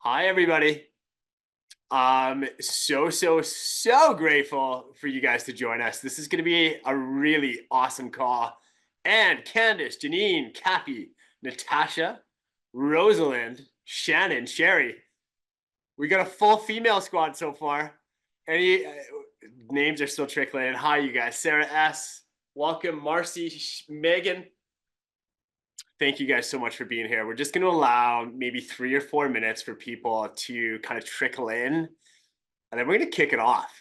Hi, everybody. So grateful for you guys to join us. This is going to be a really awesome call. And Candace, Janine, Kathy, Natasha, Rosalind, Shannon, Sherry. We got a full female squad so far. Any names are still trickling in. Hi, you guys. Sarah S. Welcome. Marcy, Megan. Thank you guys so much for being here. We're just going to allow maybe 3 or 4 minutes for people to kind of trickle in, and then we're going to kick it off.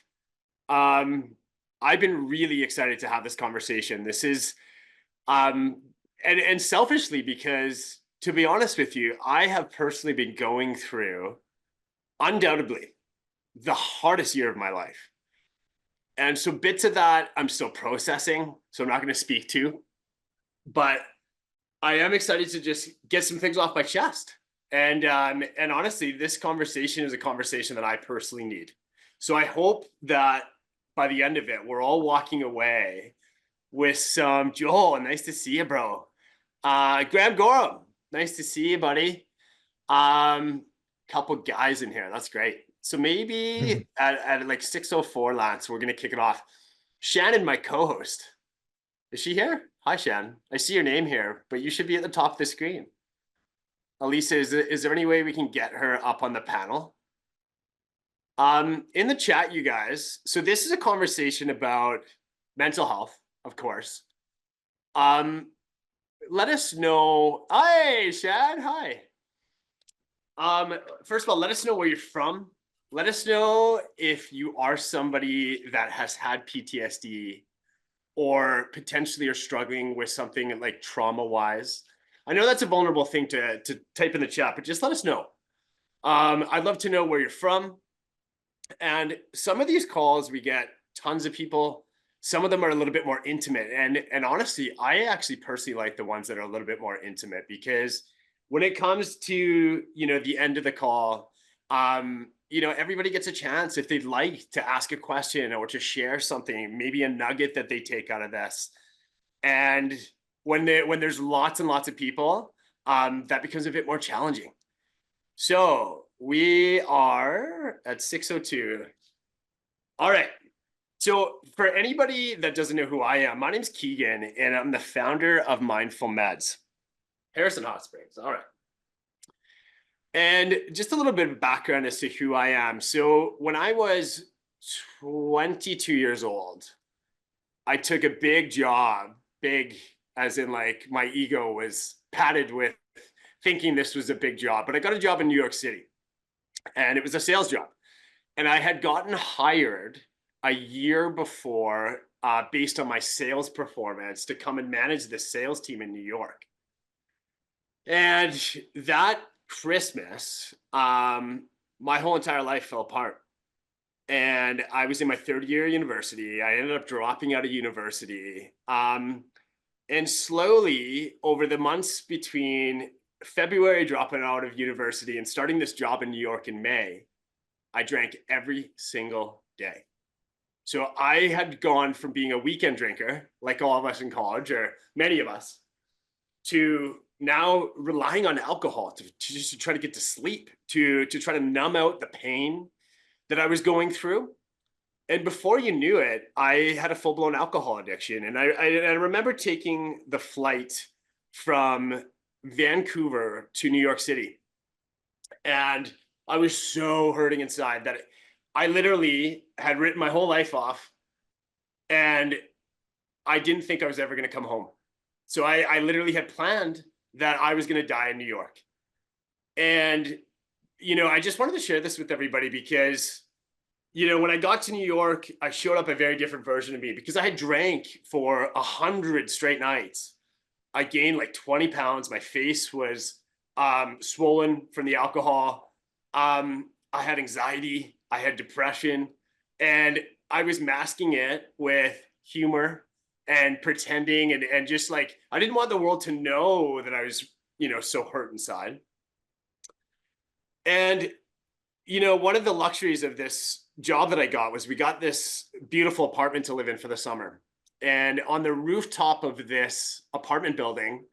I've been really excited to have this conversation. This is, and selfishly, because to be honest with you, I have personally been going through, undoubtedly, the hardest year of my life. And so bits of that I'm still processing, so I'm not going to speak to, but I am excited to just get some things off my chest. And honestly, this conversation is a conversation that I personally need. So I hope that by the end of it, we're all walking away with some, Joel, nice to see you, bro. Graham Gorham, nice to see you, buddy. Couple guys in here. That's great. So maybe at like 6:04, Lance, we're going to kick it off. Shannon, my co-host. Is she here? Hi, Shan. I see your name here, but you should be at the top of the screen. Elisa, is there any way we can get her up on the panel? In the chat, you guys. So this is a conversation about mental health, of course. Let us know. Hi, Shad. Hi. First of all, let us know where you're from. Let us know if you are somebody that has had PTSD or potentially are struggling with something like trauma-wise. I know that's a vulnerable thing to type in the chat, but just let us know. I'd love to know where you're from. And some of these calls, we get tons of people. Some of them are a little bit more intimate. And honestly, I actually personally like the ones that are a little bit more intimate, because when it comes to, the end of the call, everybody gets a chance if they'd like to ask a question or to share something, maybe a nugget that they take out of this. And when there's lots and lots of people, that becomes a bit more challenging. So we are at 6:02. All right. So for anybody that doesn't know who I am, my name's Keegan, and I'm the founder of MindfulMEDS. Harrison Hot Springs. All right. And just a little bit of background as to who I am. So when I was 22 years old, I took a big job, big as in like my ego was padded with thinking this was a big job, but I got a job in New York City, and it was a sales job. And I had gotten hired a year before based on my sales performance to come and manage the sales team in New York. And that Christmas, my whole entire life fell apart. And I was in my third year of university. I ended up dropping out of university. And slowly over the months between February dropping out of university and starting this job in New York in May, I drank every single day. So I had gone from being a weekend drinker, like all of us in college, or many of us, to now relying on alcohol to just try to get to sleep, to try to numb out the pain that I was going through. And before you knew it, I had a full-blown alcohol addiction. And I remember taking the flight from Vancouver to New York City. And I was so hurting inside that I literally had written my whole life off, and I didn't think I was ever going to come home. So I literally had planned that I was going to die in New York. And, I just wanted to share this with everybody because, when I got to New York, I showed up a very different version of me because I had drank for 100 straight nights. I gained like 20 pounds. My face was swollen from the alcohol. I had anxiety. I had depression. And I was masking it with humor and pretending and just like, I didn't want the world to know that I was, so hurt inside. And, one of the luxuries of this job that I got was we got this beautiful apartment to live in for the summer. And on the rooftop of this apartment building,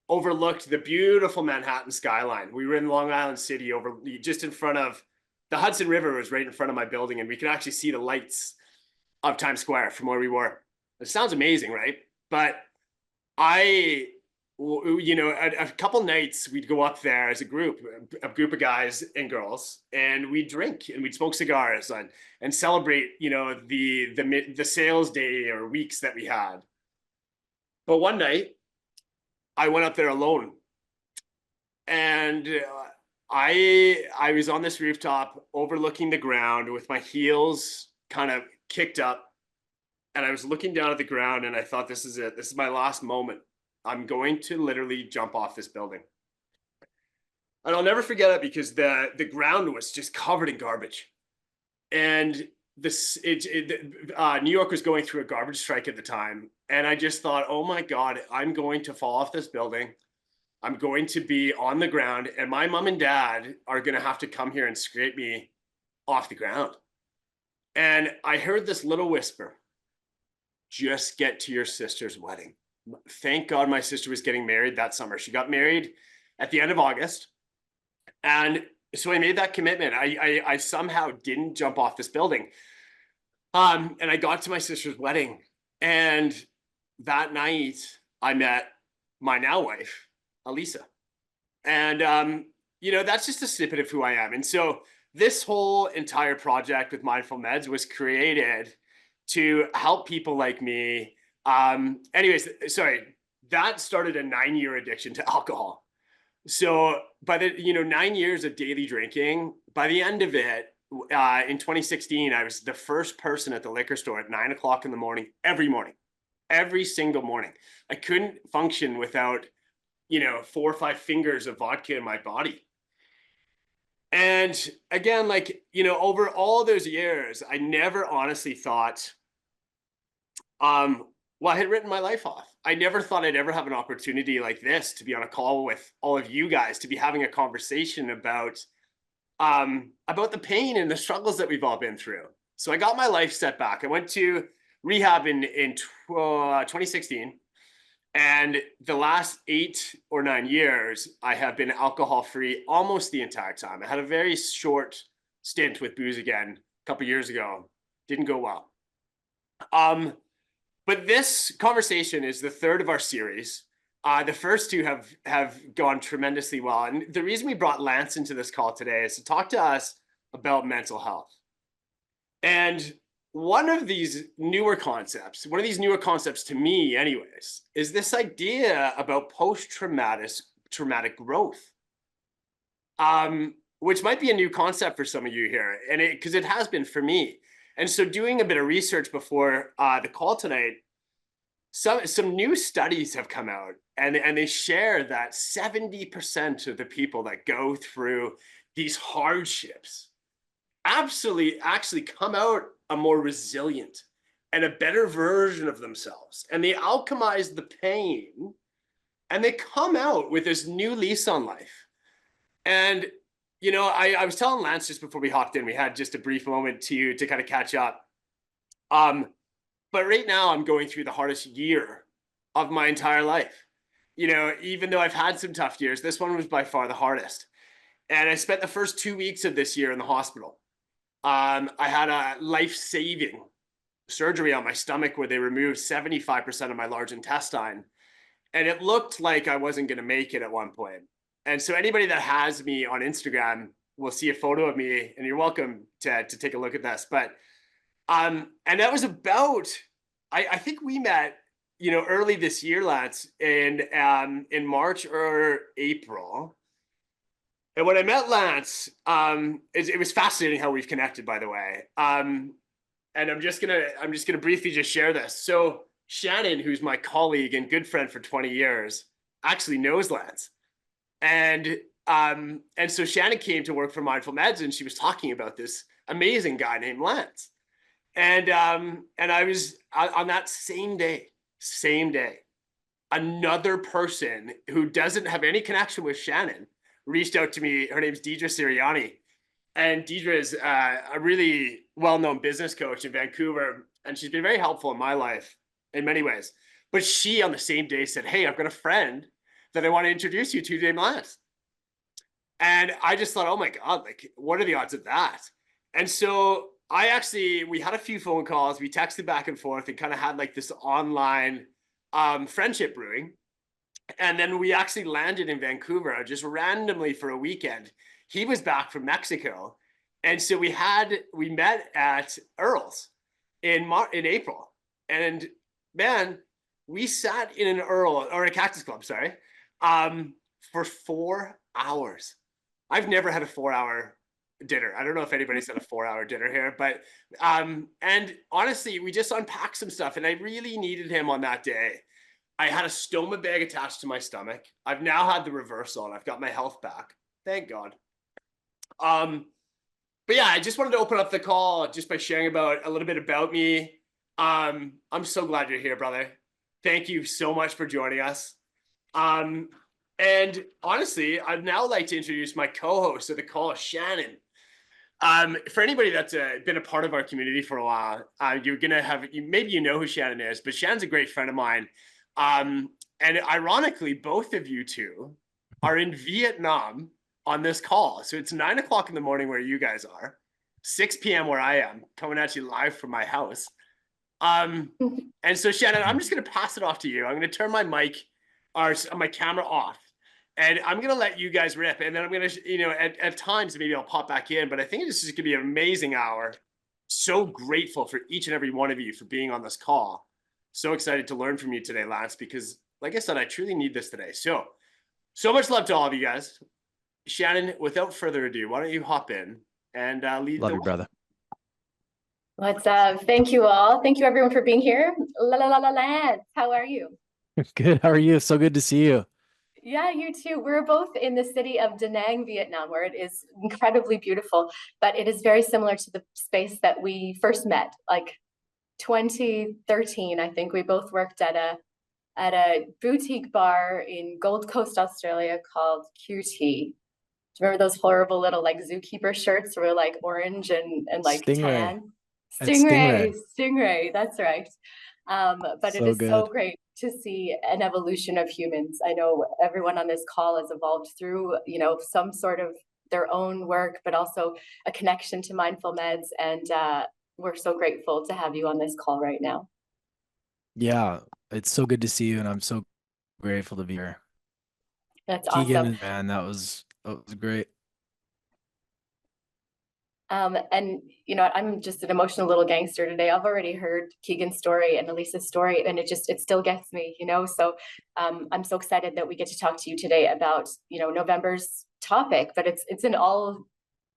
overlooked the beautiful Manhattan skyline. We were in Long Island City, just in front of the Hudson River was right in front of my building, and we could actually see the lights of Times Square from where we were. It sounds amazing, right? But a couple nights we'd go up there as a group of guys and girls, and we'd drink and we'd smoke cigars and celebrate, the sales day or weeks that we had. But one night I went up there alone, and I was on this rooftop overlooking the ground with my heels kind of kicked up, and I was looking down at the ground, and I thought, this is it. This is my last moment. I'm going to literally jump off this building. And I'll never forget it, because the ground was just covered in garbage. And New York was going through a garbage strike at the time. And I just thought, oh my God, I'm going to fall off this building. I'm going to be on the ground, and my mom and dad are going to have to come here and scrape me off the ground. And I heard this little whisper, just get to your sister's wedding. Thank God my sister was getting married that summer. She got married at the end of August. And so I made that commitment. I somehow didn't jump off this building. And I got to my sister's wedding. And that night I met my now wife, Elisa. And, that's just a snippet of who I am. And so this whole entire project with MindfulMEDS was created to help people like me. That started a 9-year addiction to alcohol. So by the 9 years of daily drinking, by the end of it, in 2016, I was the first person at the liquor store at 9 o'clock in the morning, every single morning. I couldn't function without, 4 or 5 fingers of vodka in my body. And again, over all those years, I never honestly thought, I had written my life off. I never thought I'd ever have an opportunity like this to be on a call with all of you guys, to be having a conversation about the pain and the struggles that we've all been through. So I got my life set back. I went to rehab in 2016. And the last 8 or 9 years, I have been alcohol-free almost the entire time. I had a very short stint with booze again a couple of years ago. Didn't go well. But this conversation is the third of our series. The first two have gone tremendously well. And the reason we brought Lance into this call today is to talk to us about mental health. And one of these newer concepts to me anyways, is this idea about post-traumatic growth, which might be a new concept for some of you here, and because it has been for me. And so doing a bit of research before the call tonight, some new studies have come out, and they share that 70% of the people that go through these hardships actually come out a more resilient and a better version of themselves. And they alchemize the pain, and they come out with this new lease on life. And, I was telling Lance just before we hopped in, we had just a brief moment to kind of catch up. But right now I'm going through the hardest year of my entire life. Even though I've had some tough years, this one was by far the hardest. And I spent the first 2 weeks of this year in the hospital. I had a life-saving surgery on my stomach where they removed 75% of my large intestine. And it looked like I wasn't going to make it at one point. And so anybody that has me on Instagram will see a photo of me, and you're welcome to take a look at this. But, and that was about, I think we met, early this year, Lance, in March or April. And when I met Lance, it was fascinating how we've connected, by the way. And I'm just gonna briefly just share this. So Shannon, who's my colleague and good friend for 20 years, actually knows Lance. And so Shannon came to work for MindfulMEDS, and she was talking about this amazing guy named Lance. And I was on that same day, another person who doesn't have any connection with Shannon reached out to me. Her name's Deidre Sirianni. And Deidre is a really well-known business coach in Vancouver. And she's been very helpful in my life in many ways. But she on the same day said, hey, I've got a friend that I want to introduce you to named Lance. And I just thought, oh my God, like, what are the odds of that? And so we had a few phone calls, we texted back and forth and kind of had like this online friendship brewing. And then we actually landed in Vancouver just randomly for a weekend. He was back from Mexico. And so we met at Earl's in April. And man, we sat in an Earl or a Cactus Club, sorry, for 4 hours. I've never had a 4-hour dinner. I don't know if anybody's had a 4-hour dinner here, but and honestly, we just unpacked some stuff, and I really needed him on that day. I had a stoma bag attached to my stomach. I've now had the reversal, and I've got my health back. Thank God. But yeah, I just wanted to open up the call just by sharing a little bit about me. I'm so glad you're here, brother. Thank you so much for joining us. And honestly, I'd now like to introduce my co-host of the call, Shannon. For anybody that's been a part of our community for a while, maybe you know who Shannon is, but Shannon's a great friend of mine. And ironically, both of you two are in Vietnam on this call. So it's 9 o'clock in the morning where you guys are, 6 p.m. where I am, coming at you live from my house. And so Shannon, I'm just going to pass it off to you. I'm going to turn my mic or my camera off, and I'm going to let you guys rip. And then I'm going to, at times, maybe I'll pop back in, but I think this is going to be an amazing hour. So grateful for each and every one of you for being on this call. So excited to learn from you today, Lance, because like I said, I truly need this today. So much love to all of you guys. Shannon, without further ado, why don't you hop in and lead Love the you, brother. What's up? Thank you all. Thank you everyone for being here. Lance, how are you? Good. How are you? So good to see you. Yeah, you too. We're both in the city of Da Nang, Vietnam, where it is incredibly beautiful, but it is very similar to the space that we first met, like 2013. I think we both worked at a boutique bar in Gold Coast, Australia called QT. Do you remember those horrible little like zookeeper shirts were like orange and like Stingray. tan? Stingray, that's right. But So it is good. so great to see an evolution of humans. I know everyone on this call has evolved through, some sort of their own work, but also a connection to MindfulMEDS. And we're so grateful to have you on this call right now. Yeah, it's so good to see you, and I'm so grateful to be here. That's Keegan, awesome. man, that was great. And I'm just an emotional little gangster today. I've already heard Keegan's story and Elisa's story, and it still gets me, So I'm so excited that we get to talk to you today about, November's topic, but it's an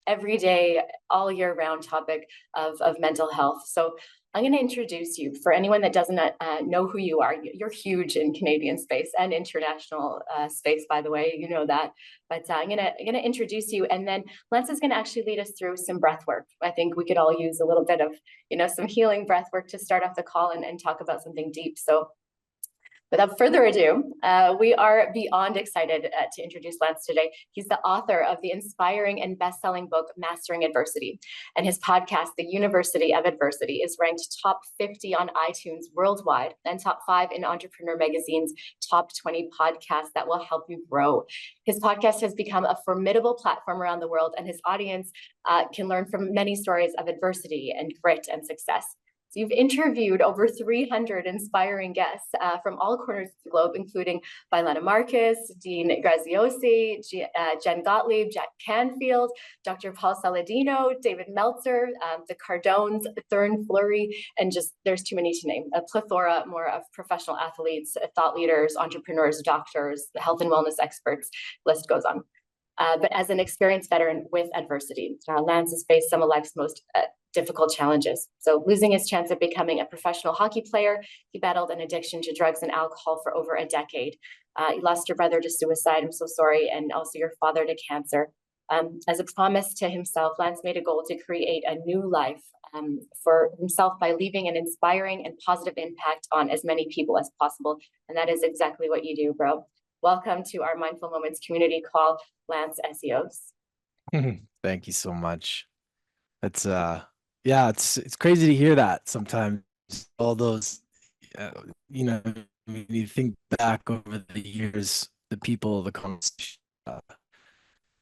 everyday, all year round topic of mental health. So I'm going to introduce you. For anyone that doesn't know who you are, you're huge in Canadian space and international space, by the way, you know that. But I'm going to introduce you, and then Lance is going to actually lead us through some breath work. I think we could all use a little bit of, some healing breath work to start off the call and talk about something deep. So without further ado, we are beyond excited to introduce Lance today. He's the author of the inspiring and best-selling book, Mastering Adversity. And his podcast, The University of Adversity, is ranked top 50 on iTunes worldwide and top 5 in Entrepreneur Magazine's top 20 podcasts that will help you grow. His podcast has become a formidable platform around the world, and his audience can learn from many stories of adversity and grit and success. So you've interviewed over 300 inspiring guests from all corners of the globe, including Viola Marcus, Dean Graziosi, Jen Gottlieb, Jack Canfield, Dr. Paul Saladino, David Meltzer, the Cardones, Thurn Fleury, and just there's too many to name. A plethora more of professional athletes, thought leaders, entrepreneurs, doctors, health and wellness experts, list goes on. But as an experienced veteran with adversity, Lance has faced some of life's most difficult challenges. So losing his chance of becoming a professional hockey player, he battled an addiction to drugs and alcohol for over a decade. You lost your brother to suicide, I'm so sorry, and also your father to cancer. As a promise to himself, Lance made a goal to create a new life for himself by leaving an inspiring and positive impact on as many people as possible. And that is exactly what you do, bro. Welcome to our Mindful Moments community call, Lance Essihos. Thank you so much. It's it's crazy to hear that sometimes. All those, when you think back over the years, the people of the conversation.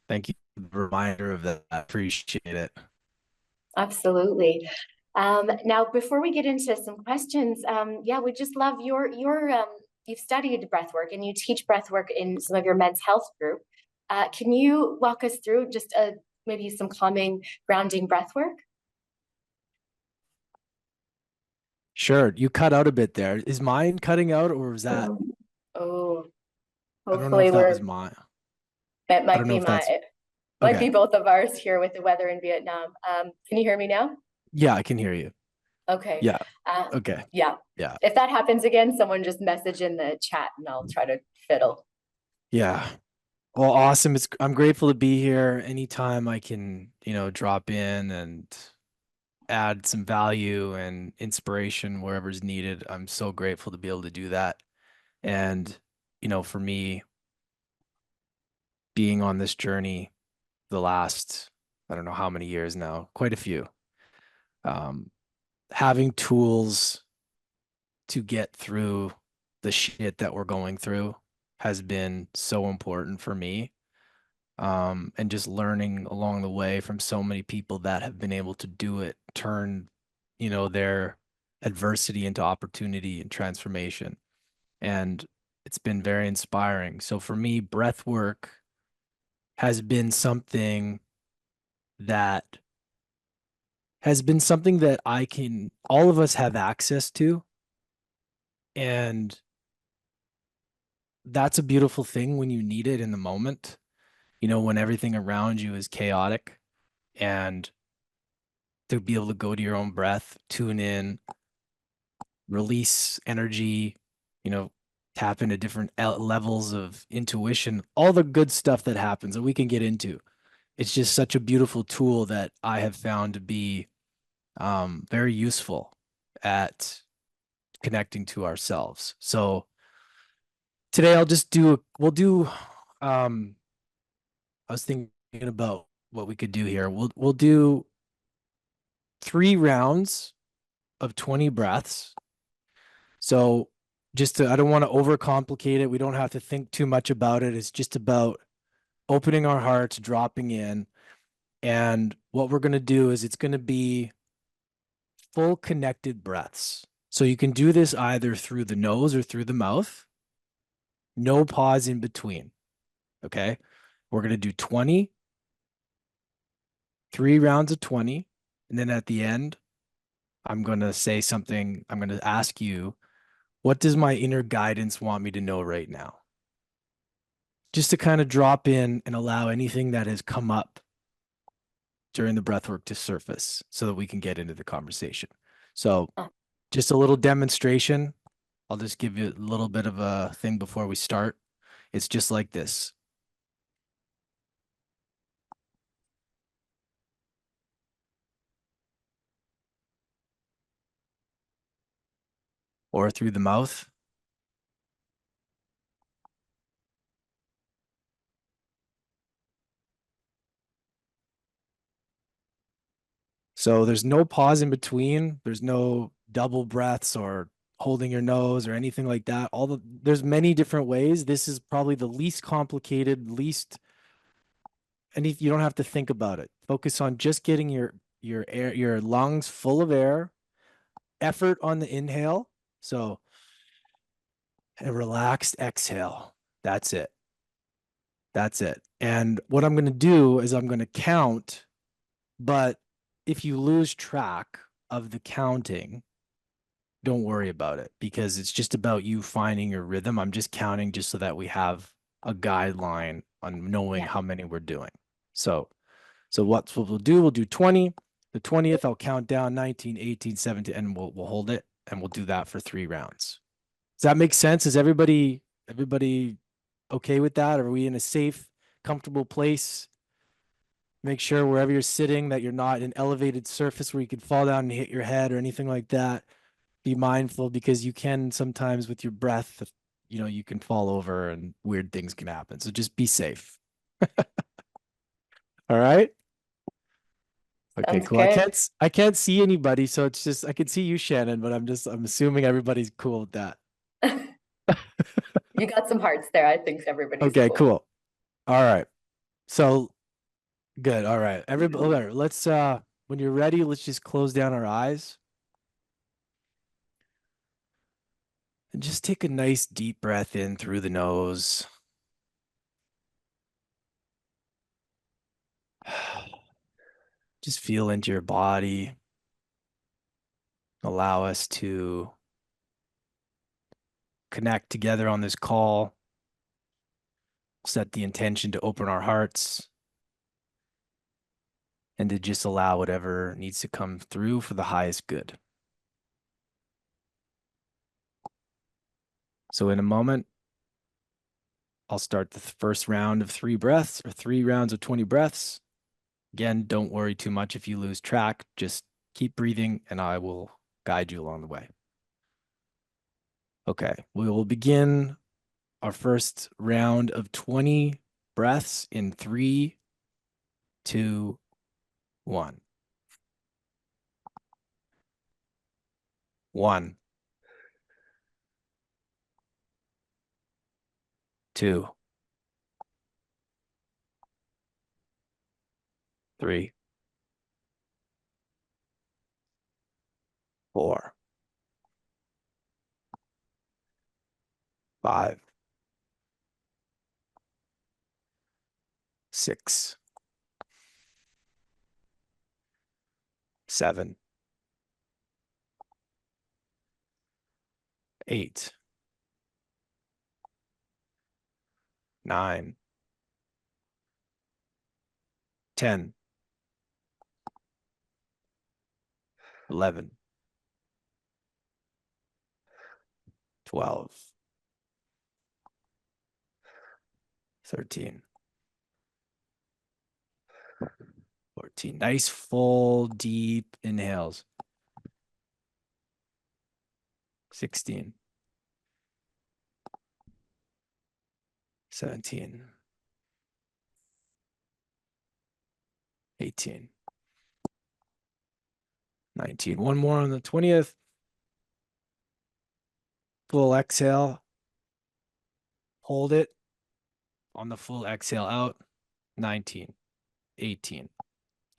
Thank you for the reminder of that. I appreciate it. Absolutely. Now, before we get into some questions, yeah, we just love you've studied breathwork and you teach breathwork in some of your men's health group. Can you walk us through just maybe some calming, grounding breathwork? Sure. You cut out a bit there. Is mine cutting out, or was that? Oh, I don't know if hopefully that was mine. it I might don't know be if that's it might be okay. both of ours here with the weather in Vietnam. Can you hear me now? Yeah, I can hear you. Okay. Yeah. Uh, Okay. yeah. Yeah. If that happens again, someone just message in the chat and I'll try to fiddle. Yeah. Well, awesome. I'm grateful to be here. Anytime I can, drop in and add some value and inspiration wherever's needed, I'm so grateful to be able to do that. And, for me, being on this journey the last, I don't know how many years now, quite a few, having tools to get through the shit that we're going through has been so important for me. And just learning along the way from so many people that have been able to do it, turn, their adversity into opportunity and transformation. And it's been very inspiring. So for me, breath work has been something that all of us have access to. And that's a beautiful thing when you need it in the moment, when everything around you is chaotic, and to be able to go to your own breath, tune in, release energy, tap into different levels of intuition, all the good stuff that happens that we can get into. It's just such a beautiful tool that I have found to be very useful at connecting to ourselves. So today I was thinking about what we could do here. We'll do 3 rounds of 20 breaths. So I don't want to overcomplicate it. We don't have to think too much about it. It's just about opening our hearts, dropping in. And what we're going to do is it's going to be full connected breaths. So you can do this either through the nose or through the mouth. No pause in between. Okay. We're going to do 20, 3 rounds of 20. And then at the end, I'm going to say something. I'm going to ask you, what does my inner guidance want me to know right now? Just to kind of drop in and allow anything that has come up during the breathwork to surface so that we can get into the conversation. So just a little demonstration. I'll just give you a little bit of a thing before we start. It's just like this. Or through the mouth. So there's no pause in between. There's no double breaths or holding your nose or anything like that. There's many different ways. This is probably the least complicated, and you don't have to think about it. Focus on just getting your lungs full of air. Effort on the inhale. So a relaxed exhale. That's it. That's it. And what I'm going to do is I'm going to count, but if you lose track of the counting, don't worry about it because it's just about you finding your rhythm. I'm just counting just so that we have a guideline on knowing how many we're doing. So what we'll do, we'll do 20. The 20th, I'll count down 19, 18, 17, and we'll hold it, and we'll do that for 3 rounds. Does that make sense? Is everybody okay with that? Are we in a safe, comfortable place? Make sure wherever you're sitting that you're not in an elevated surface where you could fall down and hit your head or anything like that. Be mindful because you can sometimes with your breath, you can fall over and weird things can happen. So just be safe. All right. Okay, Sounds cool. good. I can't see anybody, so it's just I can see you, Shannon, but I'm assuming everybody's cool with that. You got some hearts there. I think everybody's Okay, cool. All right. So good. All right. Everybody, all right, let's when you're ready, let's just close down our eyes. And just take a nice deep breath in through the nose. Just feel into your body. Allow us to connect together on this call. Set the intention to open our hearts and to just allow whatever needs to come through for the highest good. So in a moment, I'll start the first round of 3 breaths or 3 rounds of 20 breaths. Again, don't worry too much if you lose track. Just keep breathing and I will guide you along the way. Okay, we will begin our first round of 20 breaths in 3, 2, 1. 1, 2, 3, 4, 5, 6, 7, 8, 9, 10, 11, 12, 13, 14. Nice full deep inhales. 16, 17, 18, 19. One more on the 20th. Full exhale. Hold it on the full exhale out. 19, 18,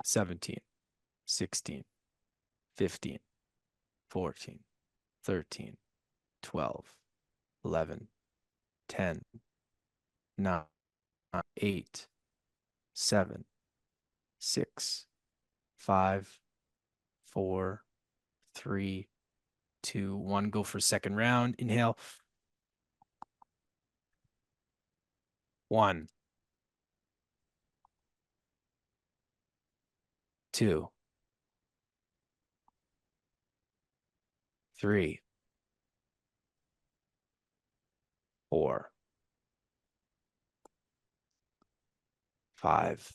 17, 16, 15, 14, 13, 12, 11, 10, 9, 8, 7, 6, 5, 4, 3, 2, 1. Go for second round. Inhale. 1, 2, 3, 4, 5,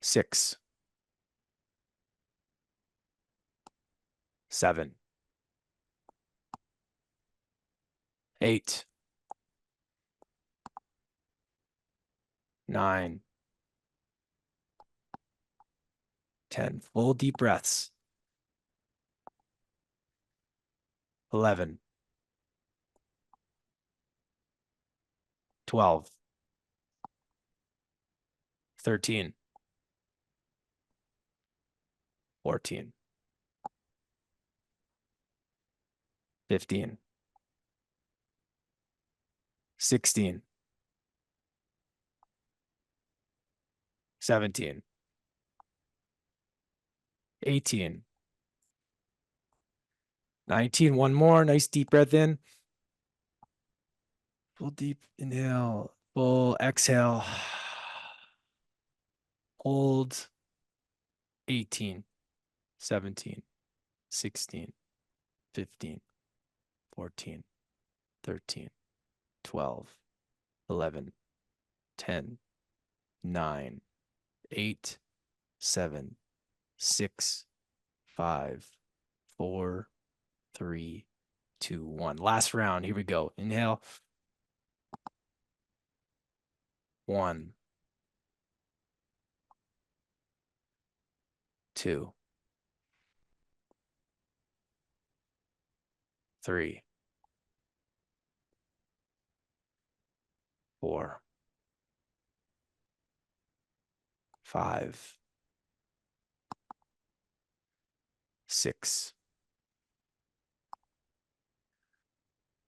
6, 7, 8, 9, 10. Full deep breaths. 11, 12, 13, 14, 15, 16, 17, 18, 19. One more. Nice deep breath in. Full deep inhale. Full exhale. Hold. 18, 17, 16, 15, 14, 13, 12, 11, 10, 9, 8, 7, 6, 5, 4, 3, 2, 1. Last round. Here we go. Inhale. 1, 2, 3, 4, 5, 6,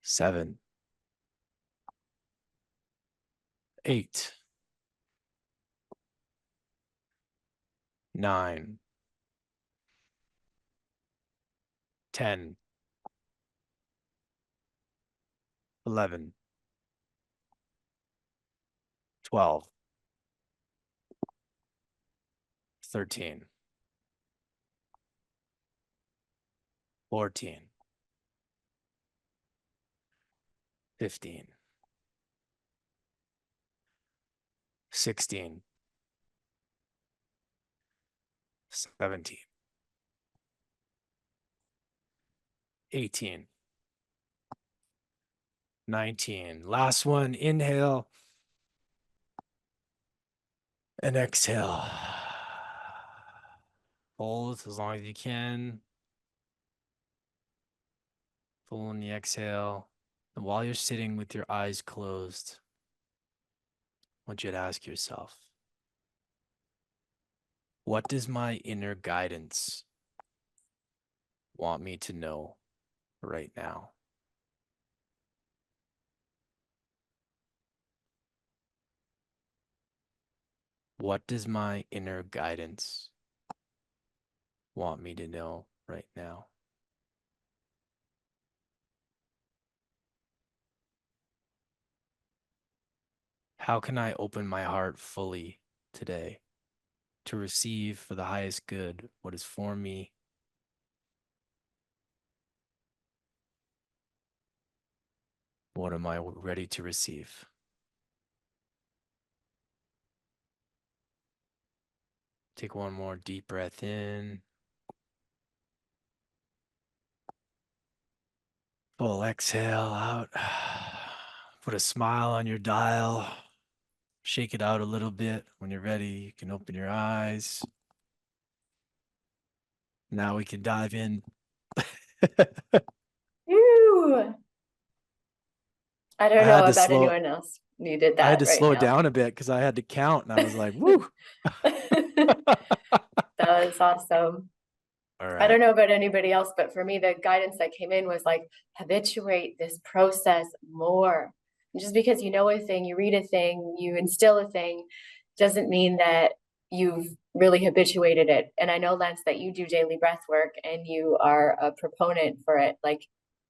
7, 8, 9, 10, 11, 12, 13, 14, 15, 16, 17, 18, 19. Last one, inhale and exhale. Hold as long as you can. Full in the exhale. And while you're sitting with your eyes closed, I want you to ask yourself, what does my inner guidance want me to know right now? What does my inner guidance want me to know right now? How can I open my heart fully today to receive for the highest good what is for me? What am I ready to receive? Take one more deep breath in. Full exhale out. Put a smile on your dial. Shake it out a little bit. When you're ready, you can open your eyes. Now we can dive in. Woo! I don't I know had to about slow, anyone else needed I had that to right slow now. down a bit because I had to count and I was like, woo. That was awesome. All I don't right. know about anybody else, but for me, the guidance that came in was like, habituate this process more. And just because you know a thing, you read a thing, you instill a thing, doesn't mean that you've really habituated it. And I know, Lance, that you do daily breath work and you are a proponent for it. Like,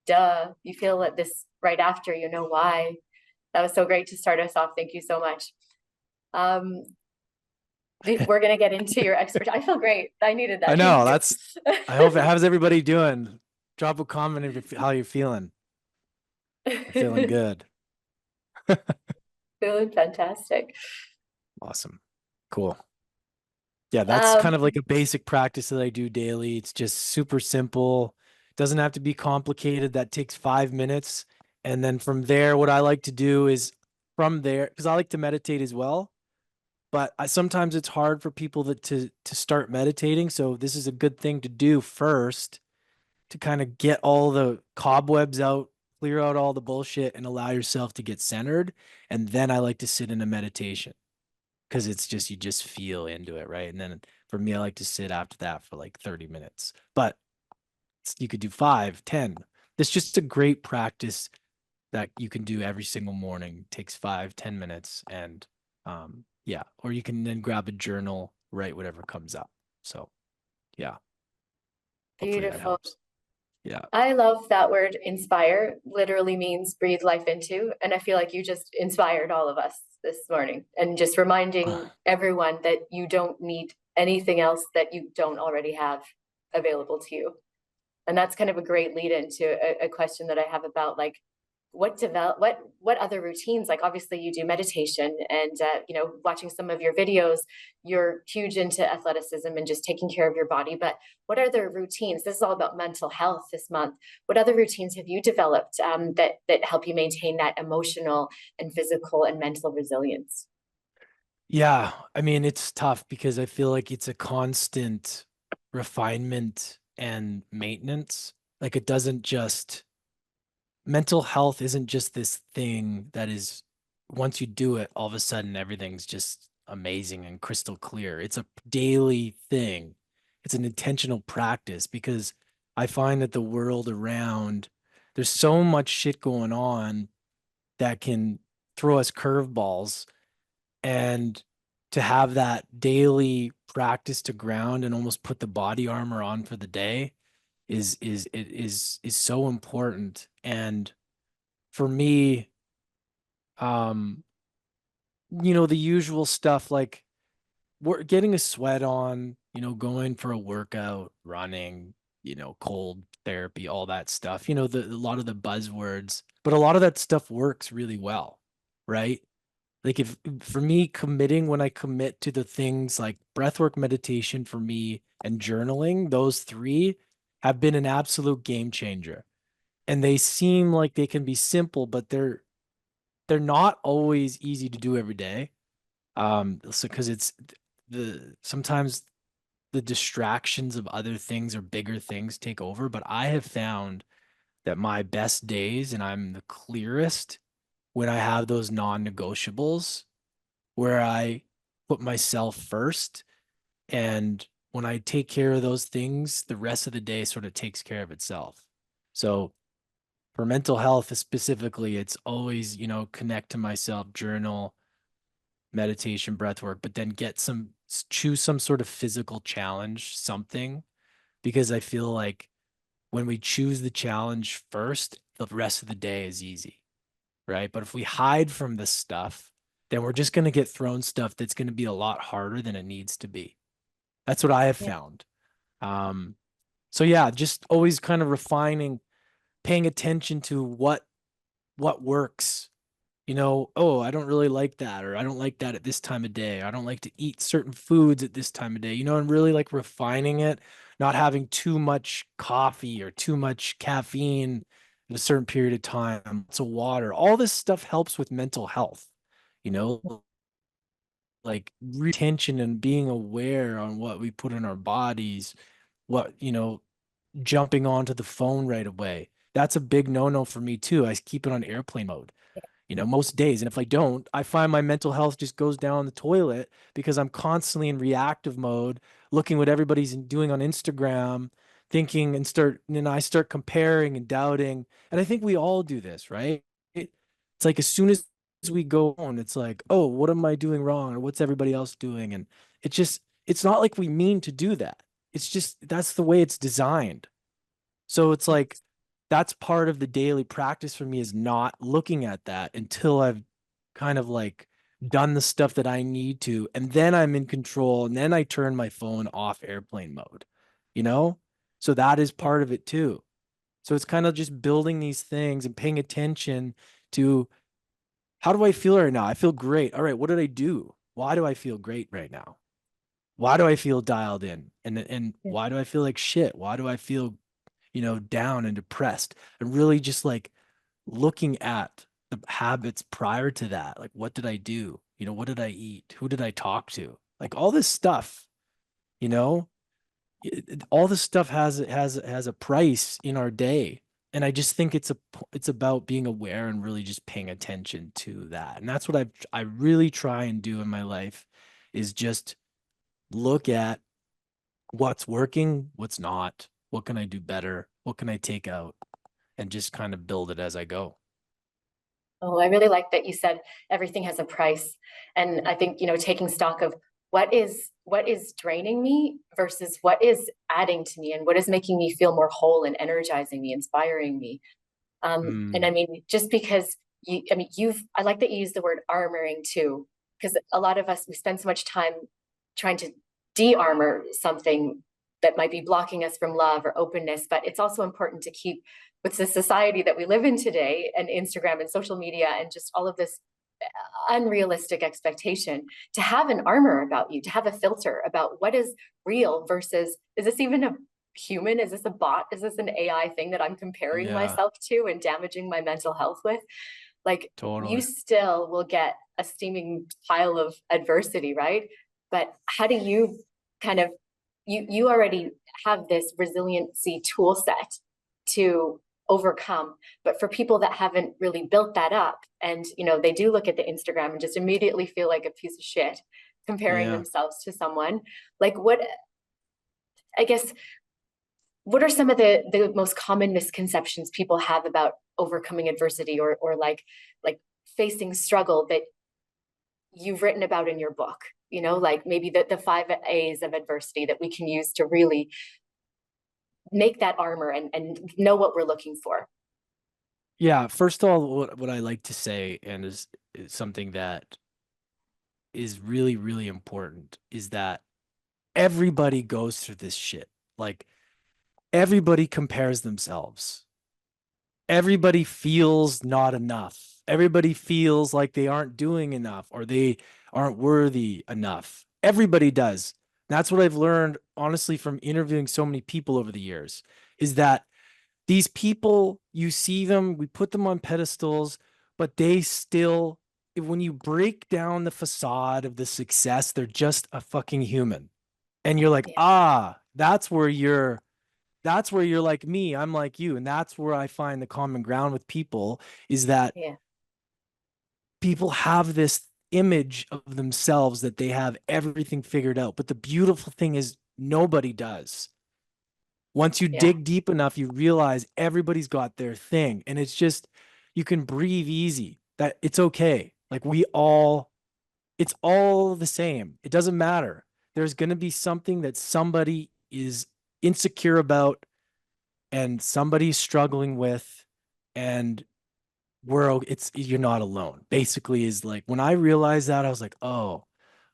duh, you feel it this right after, you know why. That was so great to start us off. Thank you so much. We're going to get into your expertise. I feel great. I needed that. I know. Thank you. I hope how's everybody doing? Drop a comment if how you're feeling. I'm feeling good. Feeling fantastic. Awesome. Cool. Yeah, that's kind of Um, like a basic practice that I do daily. It's just super simple. Doesn't have to be complicated. That takes 5 minutes. And then from there, what I like to do is from there, because I like to meditate as well. But sometimes it's hard for people to start meditating. So this is a good thing to do first to kind of get all the cobwebs out, clear out all the bullshit, and allow yourself to get centered. And then I like to sit in a meditation because it's just, you just feel into it, right? And then for me, I like to sit after that for like 30 minutes. But you could do 5, 10. It's just a great practice that you can do every single morning. It takes 5, 10 minutes. And yeah, or you can then grab a journal, write whatever comes up. So yeah, hopefully that Beautiful. helps. Yeah. I love that word inspire. Literally means breathe life into. And I feel like you just inspired all of us this morning and just reminding everyone that you don't need anything else that you don't already have available to you. And that's kind of a great lead into a question that I have about like what other routines, like obviously you do meditation and watching some of your videos, you're huge into athleticism and just taking care of your body, but what other routines, this is all about mental health this month, what other routines have you developed that help you maintain that emotional and physical and mental resilience? Yeah, I mean, it's tough because I feel like it's a constant refinement and maintenance. Like it doesn't just, mental health isn't just this thing that is once you do it, all of a sudden everything's just amazing and crystal clear. It's a daily thing. It's an intentional practice, because I find that the world around, there's so much shit going on that can throw us curveballs, and to have that daily practice to ground and almost put the body armor on for the day is so important. And for me, um, the usual stuff like we're getting a sweat on, going for a workout, running, cold therapy, all that stuff, a lot of the buzzwords, but a lot of that stuff works really well, right? Like if for me, committing, when I commit to the things like breathwork, meditation for me, and journaling, those three have been an absolute game changer. And they seem like they can be simple, but they're not always easy to do every day. So because it's sometimes the distractions of other things or bigger things take over, but I have found that my best days and I'm the clearest when I have those non-negotiables, where I put myself first. And when I take care of those things, the rest of the day sort of takes care of itself. So for mental health specifically, it's always, connect to myself, journal, meditation, breath work, but then choose some sort of physical challenge, something, because I feel like when we choose the challenge first, the rest of the day is easy, right? But if we hide from this stuff, then we're just going to get thrown stuff that's going to be a lot harder than it needs to be. That's what I have found. So yeah, just always kind of refining, paying attention to what works. Oh, I don't really like that, or I don't like that at this time of day. I don't like to eat certain foods at this time of day, and really like refining it, not having too much coffee or too much caffeine in a certain period of time. So water, all this stuff helps with mental health, you know, like retention and being aware on what we put in our bodies, what, jumping onto the phone right away. That's a big no-no for me too. I keep it on airplane mode, most days. And if I don't, I find my mental health just goes down the toilet because I'm constantly in reactive mode, looking what everybody's doing on Instagram, thinking and I start comparing and doubting. And I think we all do this, right? It's like as soon as we go on, it's like, oh, what am I doing wrong? Or what's everybody else doing? And it's not like we mean to do that. It's just, that's the way it's designed. So it's like, that's part of the daily practice for me, is not looking at that until I've kind of like done the stuff that I need to. And then I'm in control. And then I turn my phone off airplane mode, you know? So that is part of it too. So it's kind of just building these things and paying attention to, how do I feel right now? I feel great. All right. What did I do? Why do I feel great right now? Why do I feel dialed in? And why do I feel like shit? Why do I feel, down and depressed? And really just like looking at the habits prior to that. Like, what did I do? What did I eat? Who did I talk to? Like all this stuff, you know, all this stuff has a price in our day. And I just think it's about being aware and really just paying attention to that. And that's what I really try and do in my life, is just look at what's working, what's not, what can I do better, what can I take out, and just kind of build it as I go. Oh, I really like that you said everything has a price. And I think, taking stock of what is draining me versus what is adding to me and what is making me feel more whole and energizing me, inspiring me. And I mean, just because I like that you use the word armoring too, because a lot of us, we spend so much time trying to de-armor something that might be blocking us from love or openness. But it's also important to keep, with the society that we live in today, and Instagram and social media and just all of this unrealistic expectation, to have an armor about you, to have a filter about what is real versus, is this even a human? Is this a bot? Is this an AI thing that I'm comparing Yeah, myself to and damaging my mental health with? Like, you totally. still will get a steaming pile of adversity, right? But how do you kind of, you already have this resiliency tool set to overcome. But for people that haven't really built that up And, they do look at the Instagram and just immediately feel like a piece of shit comparing Yeah. themselves to someone. Like I guess, what are some of the most common misconceptions people have about overcoming adversity or like facing struggle that you've written about in your book? Like maybe the 5 A's of adversity that we can use to really make that armor and know what we're looking for. Yeah. First of all, what I like to say, and is something that is really, really important, is that everybody goes through this shit. Like, everybody compares themselves. Everybody feels not enough. Everybody feels like they aren't doing enough or they aren't worthy enough. Everybody does. That's what I've learned, honestly, from interviewing so many people over the years, is that these people, you see them, we put them on pedestals, but they still, when you break down the facade of the success, they're just a fucking human. And you're like, that's where you're like me, I'm like you. And that's where I find the common ground with people, is that people have this image of themselves that they have everything figured out. But the beautiful thing is nobody does. Once you dig deep enough, you realize everybody's got their thing. And it's just, you can breathe easy, that it's okay. Like it's all the same. It doesn't matter. There's going to be something that somebody is insecure about and somebody's struggling with, and you're not alone. Basically, is like, when I realized that, I was like, oh,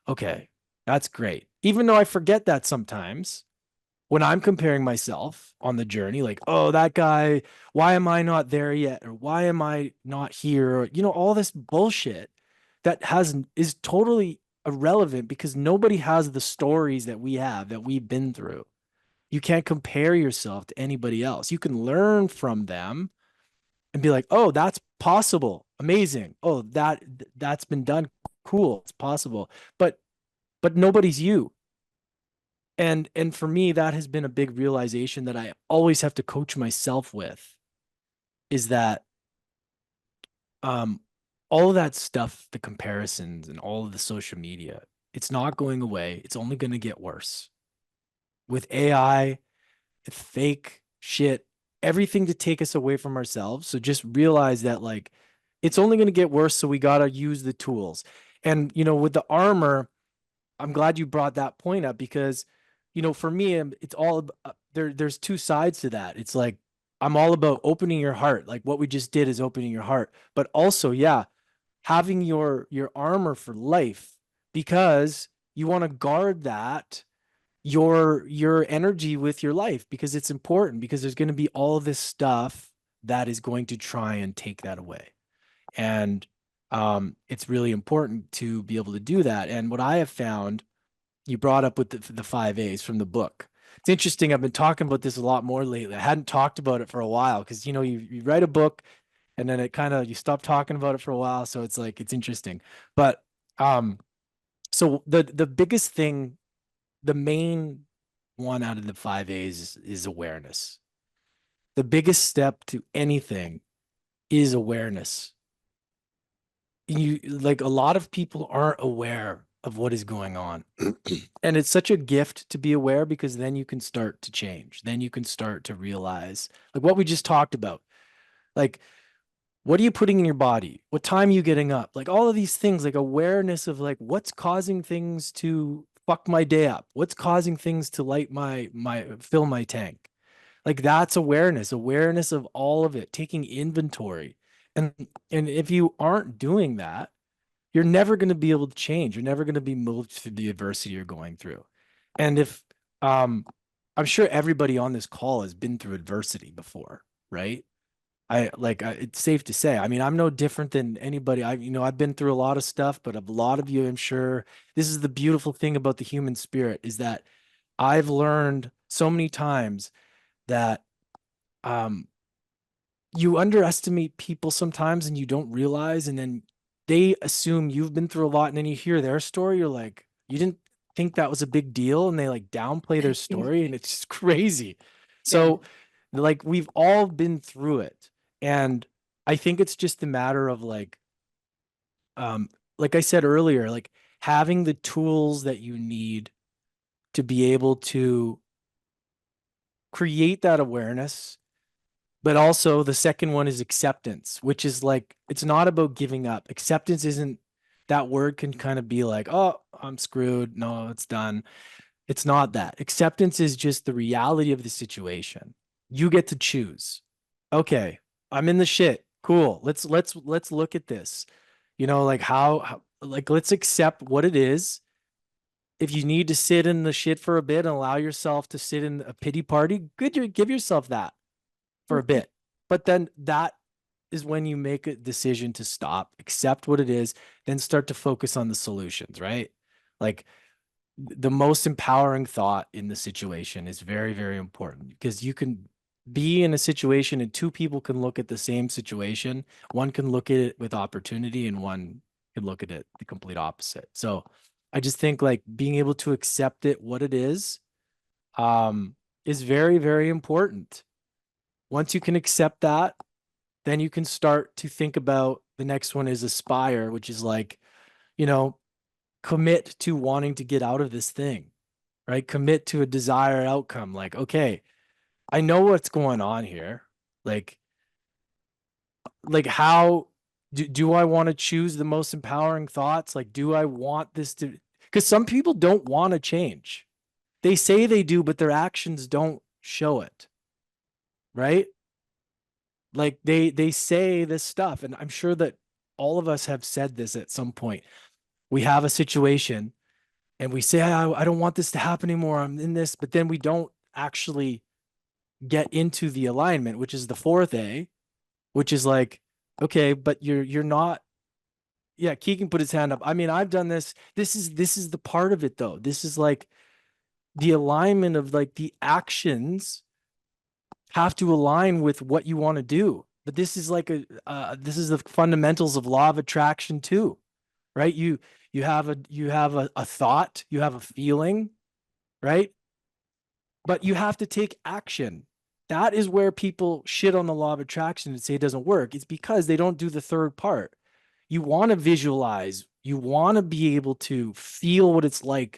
okay, that's great. Even though I forget that sometimes when I'm comparing myself on the journey, like, oh, that guy, why am I not there yet? Or why am I not here? Or, all this bullshit that is totally irrelevant, because nobody has the stories that we have, that we've been through. You can't compare yourself to anybody else. You can learn from them and be like, oh, that's possible. Amazing. Oh, that's been done. Cool. It's possible. But nobody's you. And for me, that has been a big realization that I always have to coach myself with, is that all of that stuff, the comparisons and all of the social media, it's not going away. It's only going to get worse. With AI, with fake shit, everything to take us away from ourselves. So just realize that, like, it's only going to get worse. So we got to use the tools. And, with the armor, I'm glad you brought that point up, because, for me, it's all there's two sides to that. It's like, I'm all about opening your heart. Like what we just did is opening your heart, but also, having your armor for life, because you want to guard that, your energy with your life, because it's important, because there's going to be all this stuff that is going to try and take that away. And it's really important to be able to do that. And what I have found, you brought up with the 5 A's from the book. It's interesting. I've been talking about this a lot more lately. I hadn't talked about it for a while, because, you write a book and then you stop talking about it for a while. So it's like, it's interesting. But so the biggest thing, the main one out of the 5 A's is awareness. The biggest step to anything is awareness. Like, a lot of people aren't aware of what is going on. And it's such a gift to be aware, because then you can start to change. Then you can start to realize, like what we just talked about. Like, what are you putting in your body? What time are you getting up? Like, all of these things, like awareness of, like, what's causing things to fuck my day up? What's causing things to light fill my tank? Like, that's awareness of all of it, taking inventory. And if you aren't doing that, you're never going to be able to change. You're never going to be moved through the adversity you're going through. And if I'm sure everybody on this call has been through adversity before, right? It's safe to say, I mean, I'm no different than anybody. I've been through a lot of stuff, but a lot of you, I'm sure, this is the beautiful thing about the human spirit, is that I've learned so many times that you underestimate people sometimes, and you don't realize, and then they assume you've been through a lot, and then you hear their story, you're like, you didn't think that was a big deal, and they like downplay their story, and it's just crazy. So like, we've all been through it, and I think it's just a matter of, like, like I said earlier, like having the tools that you need to be able to create that awareness. But also the second one is acceptance, which is like, it's not about giving up. Acceptance isn't, that word can kind of be like, oh, I'm screwed. No, it's done. It's not that. Acceptance is just the reality of the situation. You get to choose. Okay, I'm in the shit. Cool. Let's look at this. You know, like how like let's accept what it is. If you need to sit in the shit for a bit and allow yourself to sit in a pity party, good, give yourself that for a bit. But then that is when you make a decision to stop, accept what it is, then start to focus on the solutions, right? Like the most empowering thought in the situation is very, very important because you can be in a situation and two people can look at the same situation. One can look at it with opportunity and one can look at it the complete opposite. So I just think like being able to accept it, what it is very, very important. Once you can accept that, then you can start to think about the next one is aspire, which is like, you know, commit to wanting to get out of this thing, right? Commit to a desired outcome. Like, okay, I know what's going on here. Like how do I want to choose the most empowering thoughts? Like, do I want this to, because some people don't want to change. They say they do, but their actions don't show it, right? Like they say this stuff, and I'm sure that all of us have said this at some point. We have a situation and we say, I don't want this to happen anymore. I'm in this, but then we don't actually get into the alignment, which is the fourth A, which is like, okay, but you're not. Yeah, Keegan put his hand up. I mean, I've done this. This is the part of it though. This is like the alignment of like the actions have to align with what you want to do. But this is like this is the fundamentals of law of attraction too, right? You have a thought, you have a feeling, right? But you have to take action. That is where people shit on the law of attraction and say it doesn't work. It's because they don't do the third part. You want to visualize, you want to be able to feel what it's like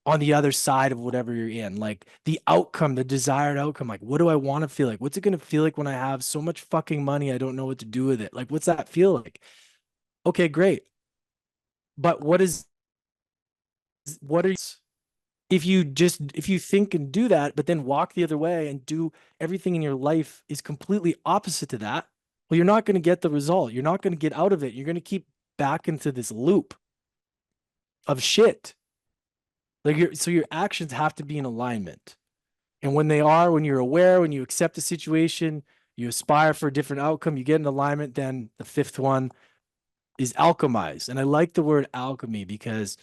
on the other side of whatever you're in, like the outcome, the desired outcome. Like, what do I want to feel like? What's it going to feel like when I have so much fucking money? I don't know what to do with it. Like, what's that feel like? Okay, great. But what are you, if you think and do that, but then walk the other way and do everything in your life is completely opposite to that, well, you're not going to get the result. You're not going to get out of it. You're going to keep back into this loop of shit. Like so your actions have to be in alignment. And when they are, when you're aware, when you accept the situation, you aspire for a different outcome, you get in alignment, then the fifth one is alchemize. And I like the word alchemy because,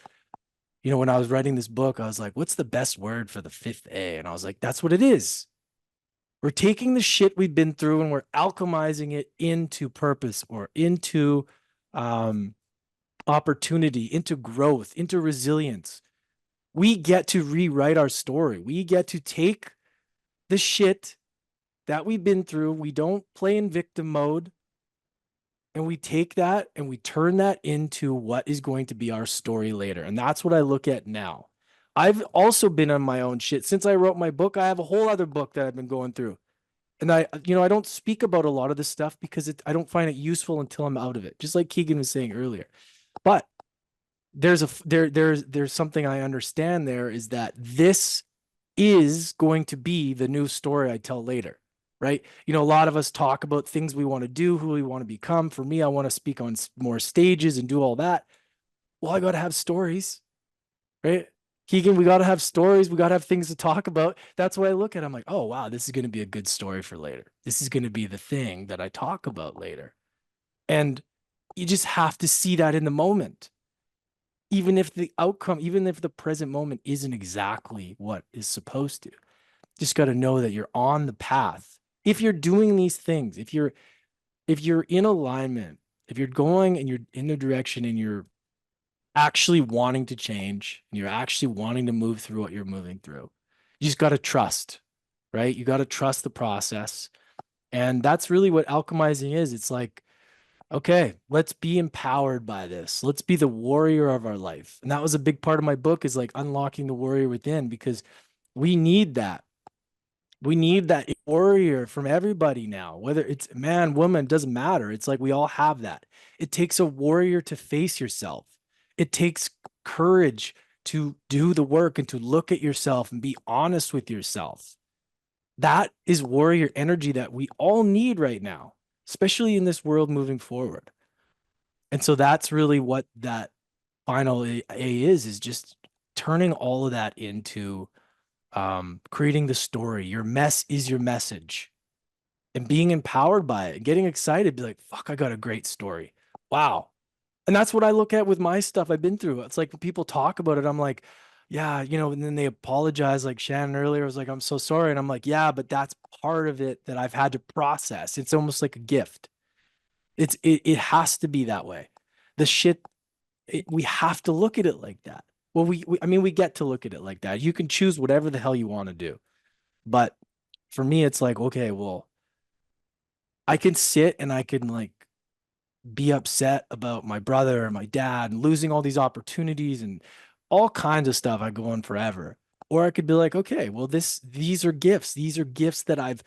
you know, when I was writing this book, I was like, what's the best word for the fifth A? And I was like, that's what it is. We're taking the shit we've been through and we're alchemizing it into purpose or into opportunity, into growth, into resilience. We get to rewrite our story. We get to take the shit that we've been through. We don't play in victim mode. And we take that and we turn that into what is going to be our story later. And that's what I look at now. I've also been on my own shit. Since I wrote my book, I have a whole other book that I've been going through. And I don't speak about a lot of this stuff because I don't find it useful until I'm out of it. Just like Keegan was saying earlier. But there's something I understand there is that this is going to be the new story I tell later, right? You know, a lot of us talk about things we want to do, who we want to become. For me, I want to speak on more stages and do all that. Well, I got to have stories, right? Keegan, we got to have stories. We got to have things to talk about. That's what I look at. I'm like, oh, wow, this is going to be a good story for later. This is going to be the thing that I talk about later. And you just have to see that in the moment. Even if the outcome, even if the present moment isn't exactly what is supposed to, just got to know that you're on the path. If you're doing these things, if you're in alignment, if you're going and you're in the direction and you're actually wanting to change, and you're actually wanting to move through what you're moving through, you just got to trust, right? You got to trust the process. And that's really what alchemizing is. It's like okay, let's be empowered by this. Let's be the warrior of our life. And that was a big part of my book, is like unlocking the warrior within, because we need that. We need that warrior from everybody now, whether it's man, woman, doesn't matter. It's like we all have that. It takes a warrior to face yourself. It takes courage to do the work and to look at yourself and be honest with yourself. That is warrior energy that we all need right now, especially in this world moving forward. And so that's really what that final A is just turning all of that into creating the story. Your mess is your message, and being empowered by it and getting excited, be like, fuck, I got a great story. Wow. And that's what I look at with my stuff I've been through. It's like when people talk about it, I'm like, yeah, you know, and then they apologize, like Shannon earlier was like, I'm so sorry. And I'm like, yeah, but that's part of it that I've had to process. It's almost like a gift. It has to be that way. The shit, we have to look at it like that. Well, I mean, we get to look at it like that. You can choose whatever the hell you want to do. But for me, it's like, okay, well, I can sit and I can like be upset about my brother or my dad and losing all these opportunities and all kinds of stuff. I go on forever. Or I could be like, okay, well, these are gifts. These are gifts that I've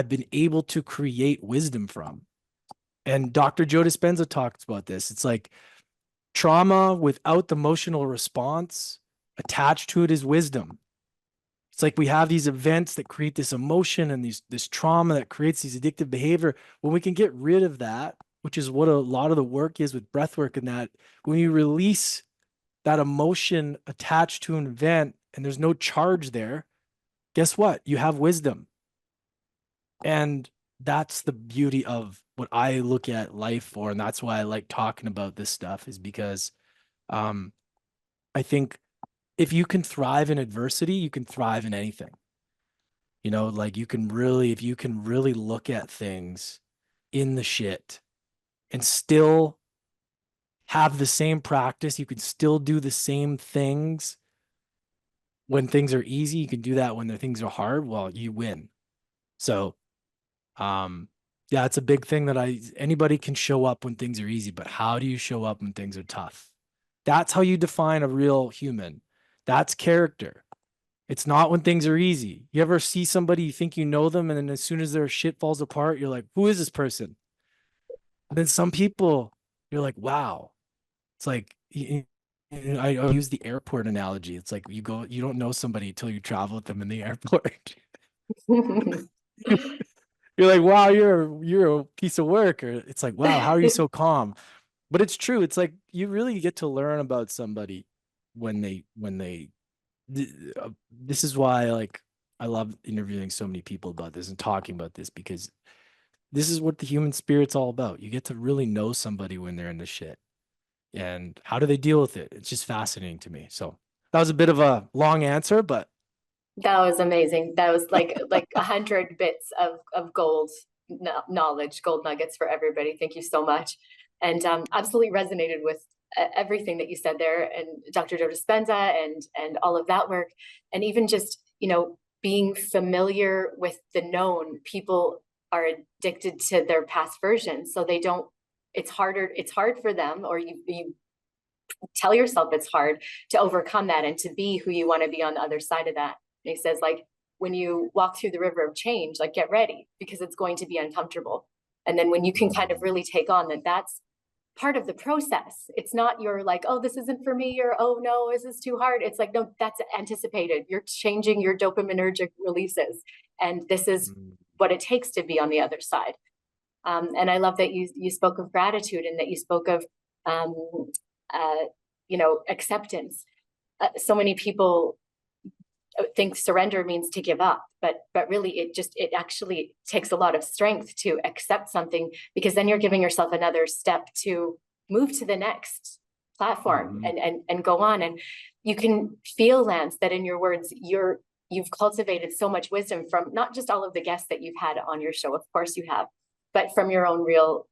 been able to create wisdom from. And Dr. Joe Dispenza talks about this. It's like trauma without the emotional response attached to it is wisdom. It's like we have these events that create this emotion and this trauma that creates these addictive behavior. When we can get rid of that, which is what a lot of the work is with breath work, and that when you release that emotion attached to an event and there's no charge there, guess what? You have wisdom. And that's the beauty of what I look at life for. And that's why I like talking about this stuff, is because I think if you can thrive in adversity, you can thrive in anything. You know, like if you can really look at things in the shit and still have the same practice, you can still do the same things when things are easy. You can do that when the things are hard. Well, you win. So, yeah, it's a big thing that anybody can show up when things are easy, but how do you show up when things are tough? That's how you define a real human. That's character. It's not when things are easy. You ever see somebody, you think you know them, and then as soon as their shit falls apart, you're like, who is this person? And then some people, you're like, wow. It's like, I use the airport analogy. It's like you don't know somebody until you travel with them in the airport. You're like, wow, you're a piece of work. Or it's like, wow, how are you so calm? But it's true. It's like you really get to learn about somebody when this is why like I love interviewing so many people about this and talking about this, because this is what the human spirit's all about. You get to really know somebody when they're in the shit. And how do they deal with it? It's just fascinating to me. So that was a bit of a long answer, but That was amazing. That was like 100 bits of gold knowledge, gold nuggets for everybody. Thank you so much. And absolutely resonated with everything that you said there, and Dr. Joe Dispenza and all of that work. And even just, you know, being familiar with the known. People are addicted to their past versions. So they don't, it's hard for them, or you tell yourself it's hard to overcome that and to be who you want to be on the other side of that. And he says, like, when you walk through the river of change, like, get ready, because it's going to be uncomfortable. And then when you can kind of really take on that, that's part of the process. It's not you're like, oh, this isn't for me, or oh no, is this too hard? It's like, no, that's anticipated. You're changing your dopaminergic releases, and this is what it takes to be on the other side. And I love that you spoke of gratitude, and that you spoke of you know, acceptance. So many people think surrender means to give up, but really it actually takes a lot of strength to accept something, because then you're giving yourself another step to move to the next platform and go on. And you can feel, Lance, that in your words, you've cultivated so much wisdom from not just all of the guests that you've had on your show, of course you have, but from your own real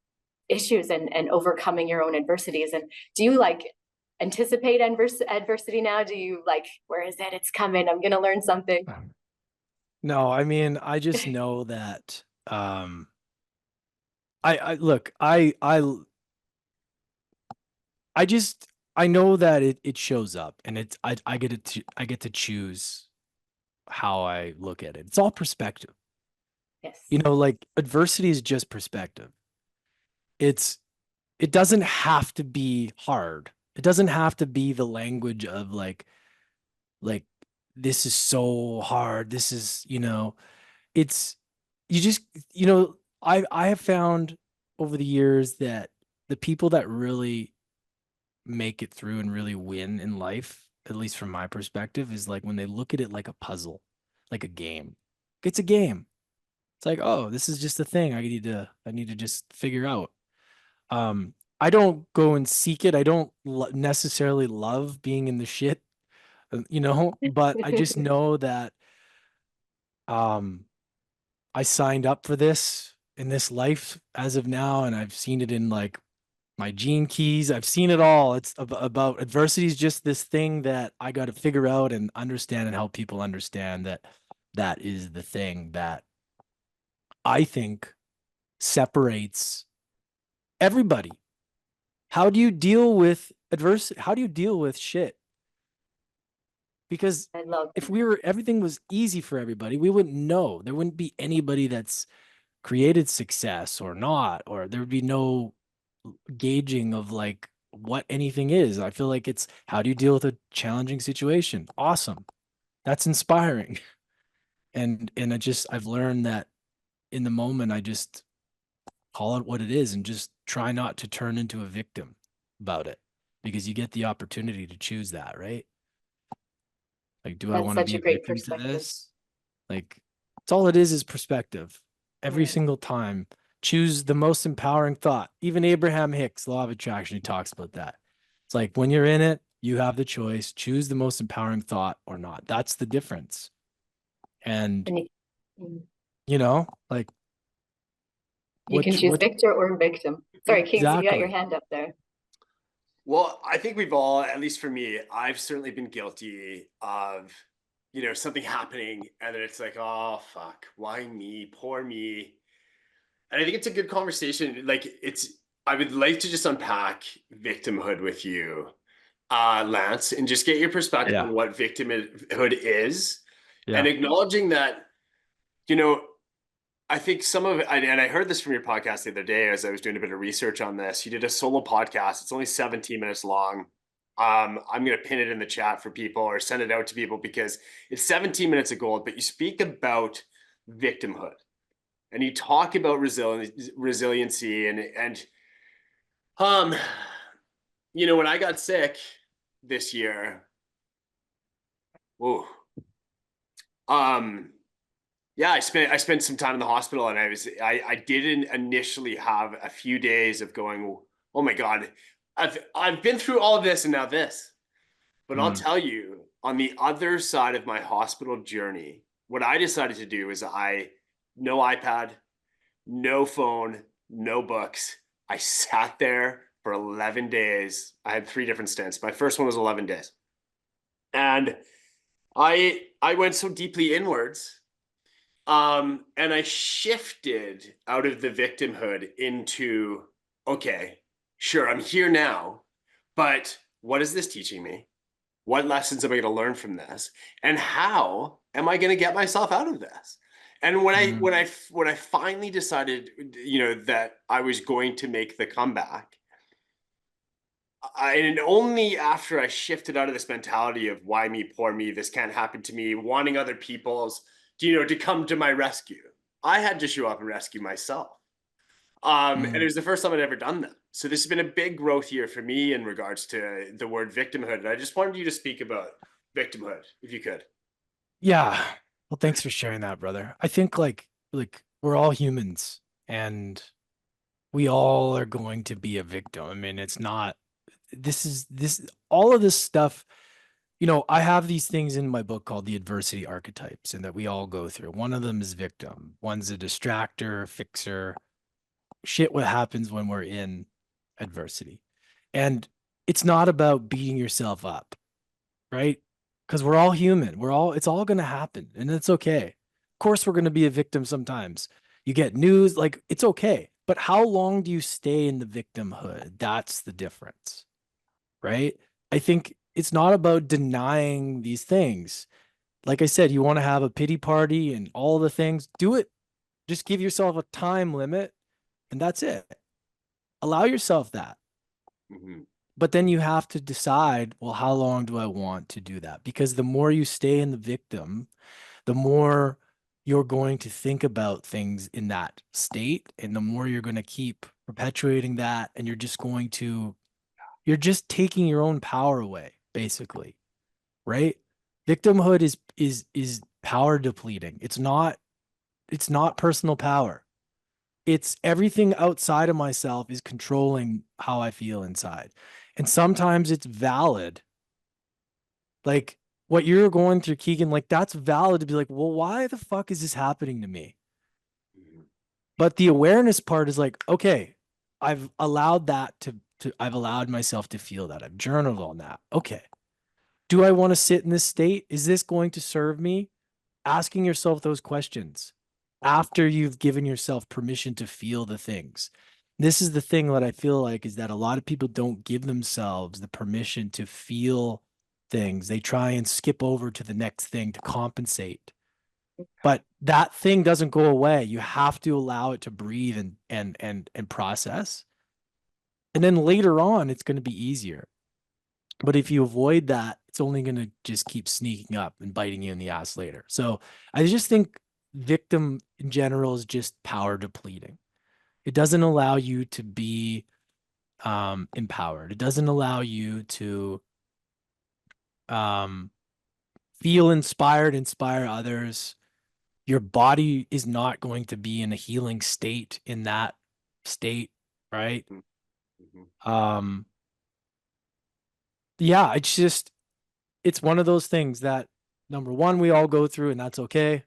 issues and overcoming your own adversities. And do you like anticipate adversity now? Do you like, where is it? It's coming. I'm going to learn something. No, I mean, I just know that I look, I just, I know that it shows up, and it's, I I get to choose how I look at it. It's all perspective. Yes. You know, like adversity is just perspective. It's, it doesn't have to be hard. It doesn't have to be the language of like this is so hard. This is, you know, it's, you just, you know, I have found over the years that the people that really make it through and really win in life, at least from my perspective, is like when they look at it like a puzzle, like a game. It's a game. It's like, oh, this is just a thing I need to just figure out. I don't go and seek it. I don't necessarily love being in the shit, you know, but I just know that um I signed up for this in this life as of now, and I've seen it in like my gene keys. I've seen it all. It's about adversity is just this thing that I got to figure out and understand and help people understand that that is the thing that I think separates everybody. How do you deal with adversity? How do you deal with shit? Because I love if we were, everything was easy for everybody, we wouldn't know. There wouldn't be anybody that's created success or not, or there would be no gauging of like what anything is. I feel like it's how do you deal with a challenging situation? Awesome. That's inspiring. And I just, I've learned that in the moment, I just call it what it is and just try not to turn into a victim about it, because you get the opportunity to choose that, right? Like, do I that's want to such be a a great victim to perspective. this? Like, it's all it is perspective. Every Yeah. single time, choose the most empowering thought. Even Abraham Hicks, Law of Attraction, he talks about that. It's like when you're in it, you have the choice. Choose the most empowering thought or not. That's the difference. And And mm, you know, like you can choose what victor or victim. Sorry, Kings, you got your exactly. hand up there. Well, I think we've all, at least for me, I've certainly been guilty of, you know, something happening and then it's like, oh fuck, why me? Poor me. And I think it's a good conversation. Like it's, I would like to just unpack victimhood with you, Lance, and just get your perspective Yeah. on what victimhood is, and Yeah. acknowledging that, you know, I think some of it, and I heard this from your podcast the other day as I was doing a bit of research on this. You did a solo podcast. It's only 17 minutes long. I'm going to pin it in the chat for people or send it out to people because it's 17 minutes of gold, but you speak about victimhood and you talk about resiliency and um, you know, when I got sick this year, whoa, um, yeah, I spent some time in the hospital and I didn't initially have a few days of going, oh my God, I've been through all of this and now this. But I'll Mm. tell you, on the other side of my hospital journey, what I decided to do is no iPad, no phone, no books. I sat there for 11 days. I had 3 different stints. My first one was 11 days. And I went so deeply inwards. And I shifted out of the victimhood into, okay, sure, I'm here now, but what is this teaching me? What lessons am I going to learn from this? And how am I going to get myself out of this? And Mm. when I finally decided, you know, that I was going to make the comeback, and only after I shifted out of this mentality of why me, poor me, this can't happen to me, wanting other people's, you know, to come to my rescue, I had to show up and rescue myself. And it Mm. was the first time I'd ever done that. So this has been a big growth year for me in regards to the word victimhood. And I just wanted you to speak about victimhood, if you could. Yeah. Well, thanks for sharing that, brother. I think like we're all humans and we all are going to be a victim. I mean, it's not, this all of this stuff, you know, I have these things in my book called the adversity archetypes and that we all go through. One of them is victim. One's a distractor, fixer, shit what happens when we're in adversity. And it's not about beating yourself up, right? Because we're all human. It's all going to happen and it's okay. Of course, we're going to be a victim sometimes. You get news, like it's okay. But how long do you stay in the victimhood? That's the difference, right? I think it's not about denying these things. Like I said, you want to have a pity party and all the things, do it. Just give yourself a time limit and that's it. Allow yourself that. Mm-hmm. But then you have to decide, well, how long do I want to do that? Because the more you stay in the victim, the more you're going to think about things in that state, and the more you're going to keep perpetuating that, and you're just taking your own power away, basically, right? Victimhood is power depleting. It's not personal power. It's everything outside of myself is controlling how I feel inside. And sometimes it's valid. Like what you're going through, Keegan, like that's valid to be like, well, why the fuck is this happening to me? Mm-hmm. But the awareness part is like, okay, I've allowed that I've allowed myself to feel that. I've journaled on that. Okay. Do I want to sit in this state? Is this going to serve me? Asking yourself those questions after you've given yourself permission to feel the things. This is the thing that I feel like is that a lot of people don't give themselves the permission to feel things. They try and skip over to the next thing to compensate. But that thing doesn't go away. You have to allow it to breathe and process. And then later on, it's going to be easier. But if you avoid that, it's only going to just keep sneaking up and biting you in the ass later. So I just think victim in general is just power depleting. It doesn't allow you to be empowered. It doesn't allow you to um, feel inspired, inspire others. Your body is not going to be in a healing state in that state, right? Mm-hmm. Yeah, it's one of those things that number one, we all go through, and that's okay.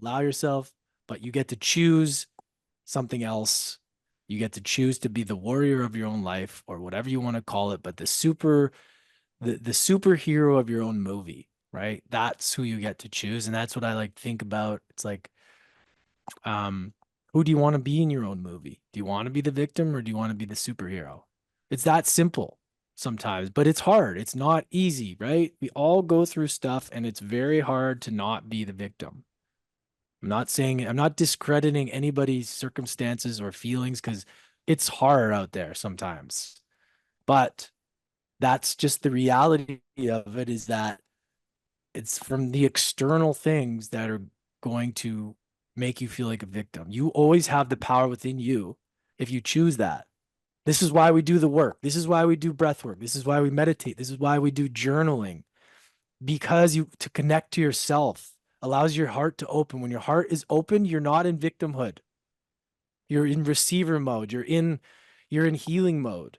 Allow yourself, but you get to choose something else. You get to choose to be the warrior of your own life or whatever you want to call it, but the superhero of your own movie, right? That's who you get to choose. And that's what I like think about. It's like, who do you want to be in your own movie? Do you want to be the victim or do you want to be the superhero? It's that simple sometimes, but it's hard. It's not easy, right? We all go through stuff and it's very hard to not be the victim. I'm not discrediting anybody's circumstances or feelings because it's hard out there sometimes. But that's just the reality of it is that it's from the external things that are going to make you feel like a victim. You always have the power within you if you choose that. This is why we do the work. This is why we do breath work. This is why we meditate. This is why we do journaling because you to connect to yourself allows your heart to open. When your heart is open, you're not in victimhood. You're in receiver mode. You're in healing mode.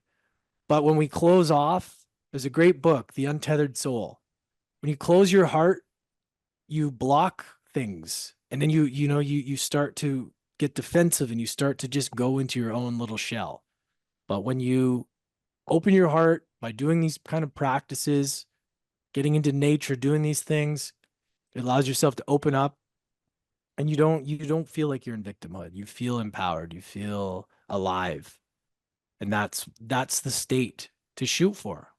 But when we close off, there's a great book, The Untethered Soul. When you close your heart, you block things. And then you start to get defensive and you start to just go into your own little shell. But when you open your heart by doing these kind of practices, getting into nature, doing these things, it allows yourself to open up and you don't feel like you're in victimhood. You feel empowered, you feel alive. And that's the state to shoot for.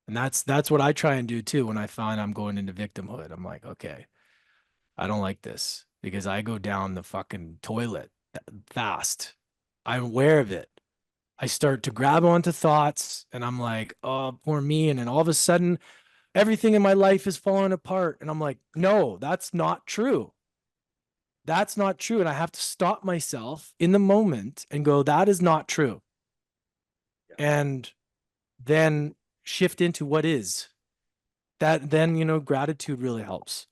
And that's what I try and do too when I find I'm going into victimhood. I'm like, okay, I don't like this because I go down the fucking toilet fast. I'm aware of it. I start to grab onto thoughts and I'm like, oh, poor me. And then all of a sudden, everything in my life is falling apart. And I'm like, no, that's not true. That's not true. And I have to stop myself in the moment and go, that is not true. Yeah. And then shift into what is. That then, gratitude really helps.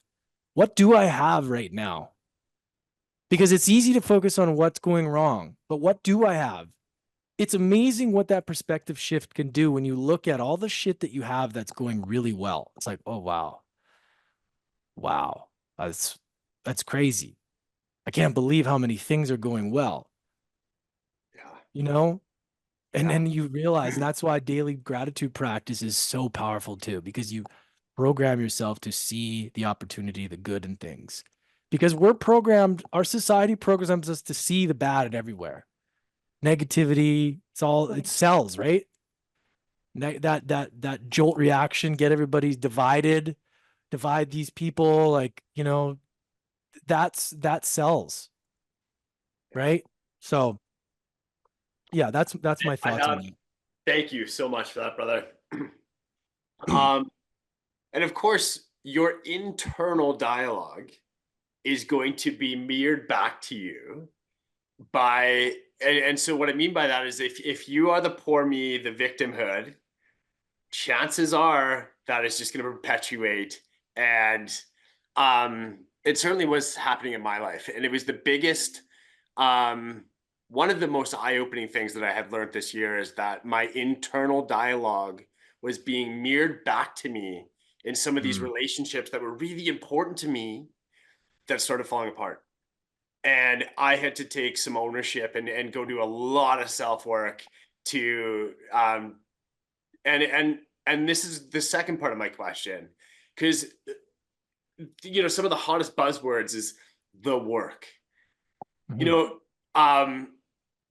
What do I have right now? Because it's easy to focus on what's going wrong, but what do I have? It's amazing what that perspective shift can do when you look at all the shit that you have that's going really well. It's like, oh wow. Wow. That's crazy. I can't believe how many things are going well, Yeah. you know? And Yeah. then you realize, and that's why daily gratitude practice is so powerful too, because you program yourself to see the opportunity, the good in things. Because we're programmed, our society programs us to see the bad in everywhere. negativity. It sells, right? That jolt reaction, get everybody divide these people, like, that sells, right? So yeah, that's my thoughts on that. Thank you so much for that, brother. And of course, your internal dialogue is going to be mirrored back to you by, and so what I mean by that is if you are the poor me, the victimhood, chances are that is just going to perpetuate. And it certainly was happening in my life. And it was the biggest, one of the most eye-opening things that I have learned this year is that my internal dialogue was being mirrored back to me in some of these relationships that were really important to me that started falling apart. And I had to take some ownership and go do a lot of self-work to, and this is the second part of my question, because, some of the hottest buzzwords is the work.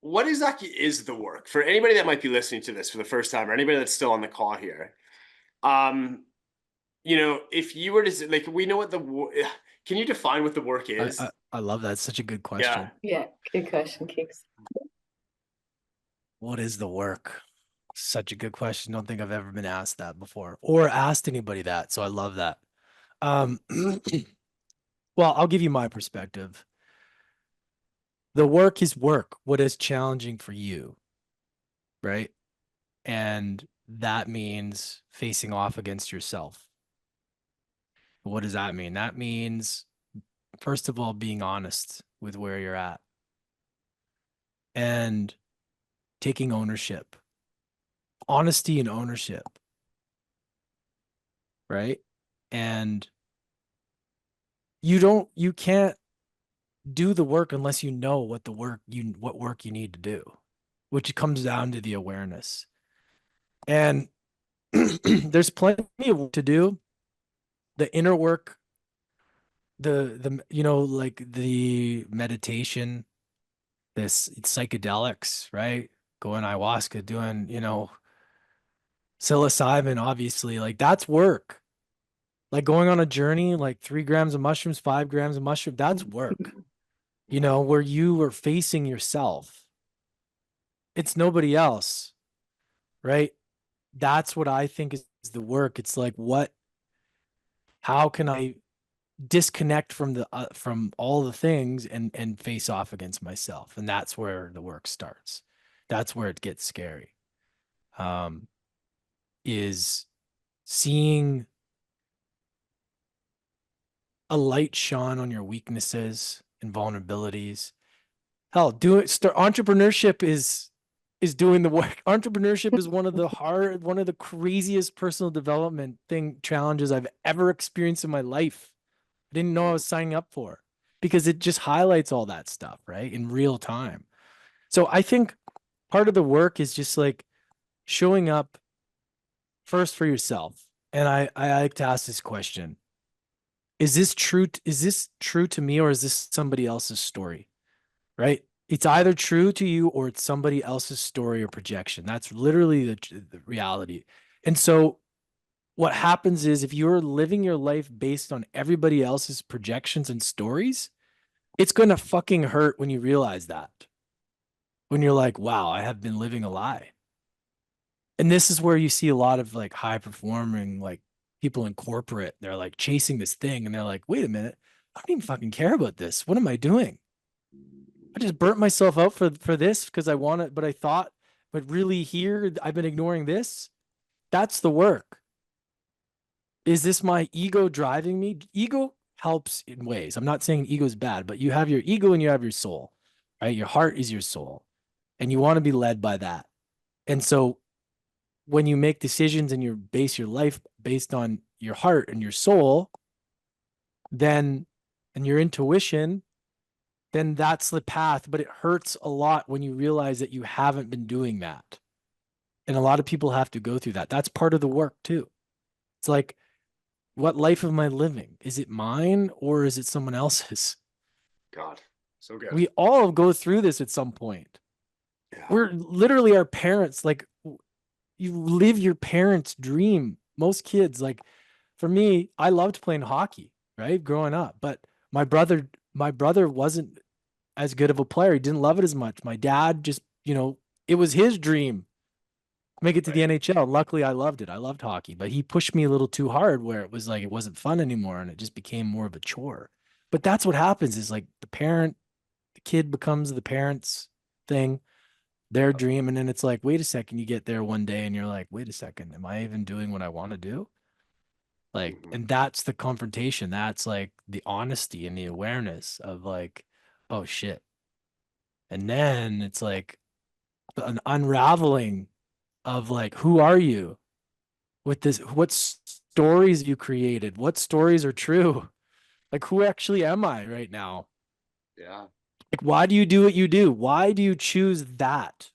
What exactly is the work for anybody that might be listening to this for the first time, or anybody that's still on the call here? If you were to, like, we know what can you define what the work is? I love that. It's such a good question. Yeah, good question, Keeks. What is the work? Such a good question. Don't think I've ever been asked that before or asked anybody that. So I love that. Well, I'll give you my perspective. The work is work. What is challenging for you, right? And that means facing off against yourself. What does that mean? That means, first of all, being honest with where you're at and taking ownership. Honesty and ownership, right? And you can't do the work unless you know what work you need to do, which comes down to the awareness. And there's plenty of work to do. The inner work, like the meditation, this psychedelics, right? Going ayahuasca, doing, psilocybin, obviously, like that's work. Like going on a journey, like 3 grams of mushrooms, 5 grams of mushroom, that's work. Where you are facing yourself. It's nobody else, right? That's what I think is the work. It's like, how can I disconnect from all the things and face off against myself? And that's where the work starts. That's where it gets scary. Is seeing a light shine on your weaknesses and vulnerabilities. Hell, entrepreneurship is doing the work. Entrepreneurship is one of the craziest personal development challenges I've ever experienced in my life. I didn't know I was signing up for, because it just highlights all that stuff, right? In real time. So I think part of the work is just like showing up first for yourself. And I like to ask this question. Is this true to me, or is this somebody else's story? Right? It's either true to you or it's somebody else's story or projection. That's literally the reality. And so what happens is, if you're living your life based on everybody else's projections and stories, it's going to fucking hurt when you realize that. When you're like, wow, I have been living a lie. And this is where you see a lot of like high performing, like people in corporate, they're like chasing this thing and they're like, wait a minute, I don't even fucking care about this. What am I doing? I just burnt myself out for this because I want it, but really here, I've been ignoring this. That's the work. Is this my ego driving me? Ego helps in ways. I'm not saying ego is bad, but you have your ego and you have your soul, right? Your heart is your soul, and you want to be led by that. And so when you make decisions and you base your life based on your heart and your soul, and your intuition, then that's the path. But it hurts a lot when you realize that you haven't been doing that. And a lot of people have to go through that. That's part of the work too. It's like, what life am I living? Is it mine or is it someone else's? God, so good. We all go through this at some point. Yeah. We're literally our parents. Like you live your parents' dream. Most kids, like for me, I loved playing hockey, right? Growing up, but my brother wasn't as good of a player. He didn't love it as much. My dad just, it was his dream make it to the Right. NHL. Luckily, I loved it. I loved hockey, but he pushed me a little too hard where it was like it wasn't fun anymore and it just became more of a chore. But that's what happens is like the kid becomes the parent's thing, their dream. And then it's like, wait a second, you get there one day and you're like, wait a second, am I even doing what I want to do? Like, Mhm. and that's the confrontation. That's like the honesty and the awareness of like, oh shit. And then it's like an unraveling of like, who are you? With this, what stories you created, what stories are true, like who actually am I right now, Yeah. like why do you do what you do, why do you choose that,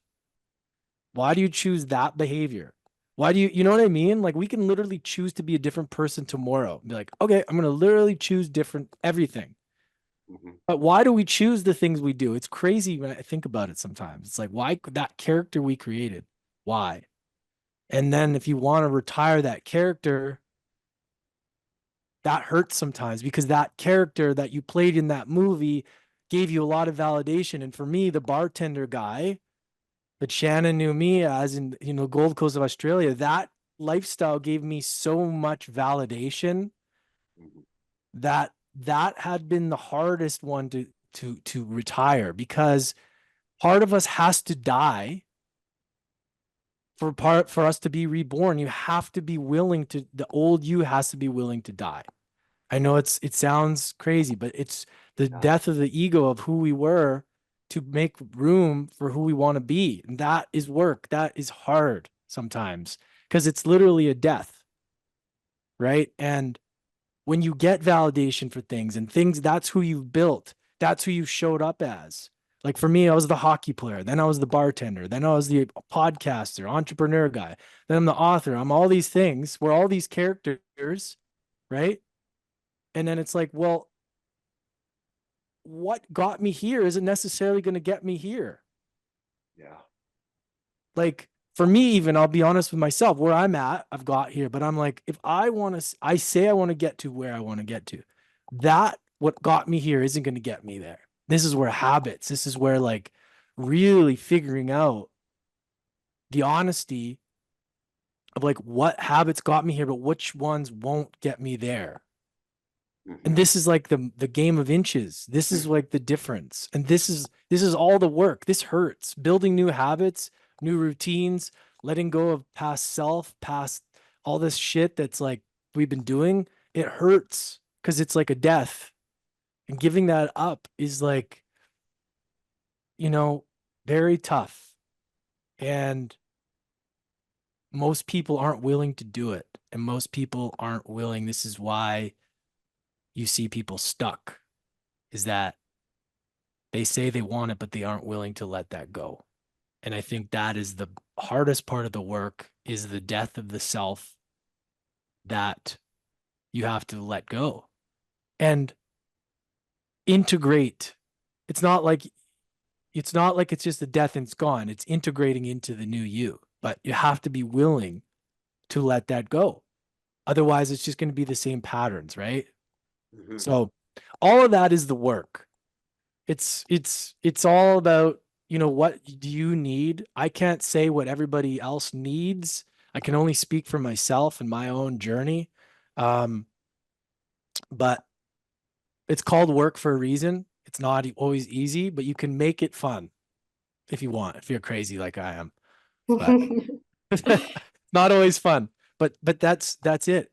why do you choose that behavior, why do you know what I mean, like we can literally choose to be a different person tomorrow, be like, okay, I'm gonna literally choose different everything, Mhm. but why do we choose the things we do? It's crazy when I think about it sometimes. It's like, why that character we created, why? And then if you want to retire that character, that hurts sometimes because that character that you played in that movie gave you a lot of validation. And for me, the bartender guy that Shannon knew me as in, Gold Coast of Australia, that lifestyle gave me so much validation Mhm. that that had been the hardest one to retire because part of us has to die for us to be reborn. You have to be willing to, the old you has to be willing to die. I know it sounds crazy, but it's the Yeah. death of the ego of who we were to make room for who we want to be. And that is work. That is hard sometimes because it's literally a death, right? And when you get validation for things and things, that's who you've built. That's who you showed up as. Like for me, I was the hockey player. Then I was the bartender. Then I was the podcaster, entrepreneur guy. Then I'm the author. I'm all these things. We're all these characters, right? And then it's like, well, what got me here isn't necessarily going to get me here. Yeah. Like for me, even I'll be honest with myself, where I'm at, I've got here, but I'm like, if I want to, I say I want to get to where I want to get to, that what got me here isn't going to get me there. This is where habits, this is where like really figuring out the honesty of like what habits got me here, but which ones won't get me there. And Mhm. this is like the game of inches. This is like the difference. And this is all the work. This hurts. Building new habits, new routines, letting go of past self, past all this shit that's like we've been doing. It hurts because it's like a death. And giving that up is like, you know, very tough. And most people aren't willing to do it. And most people aren't willing. This is why you see people stuck, is that they say they want it, but they aren't willing to let that go. And I think that is the hardest part of the work is the death of the self that you have to let go and integrate. It's not like it's just a death and it's gone. It's integrating into the new you, but you have to be willing to let that go. Otherwise, it's just going to be the same patterns, right? Mhm. So all of that is the work. It's all about, what do you need? I can't say what everybody else needs. I can only speak for myself and my own journey. um but it's called work for a reason. It's not always easy, but you can make it fun if you want, if you're crazy like I am. But not always fun, but that's it,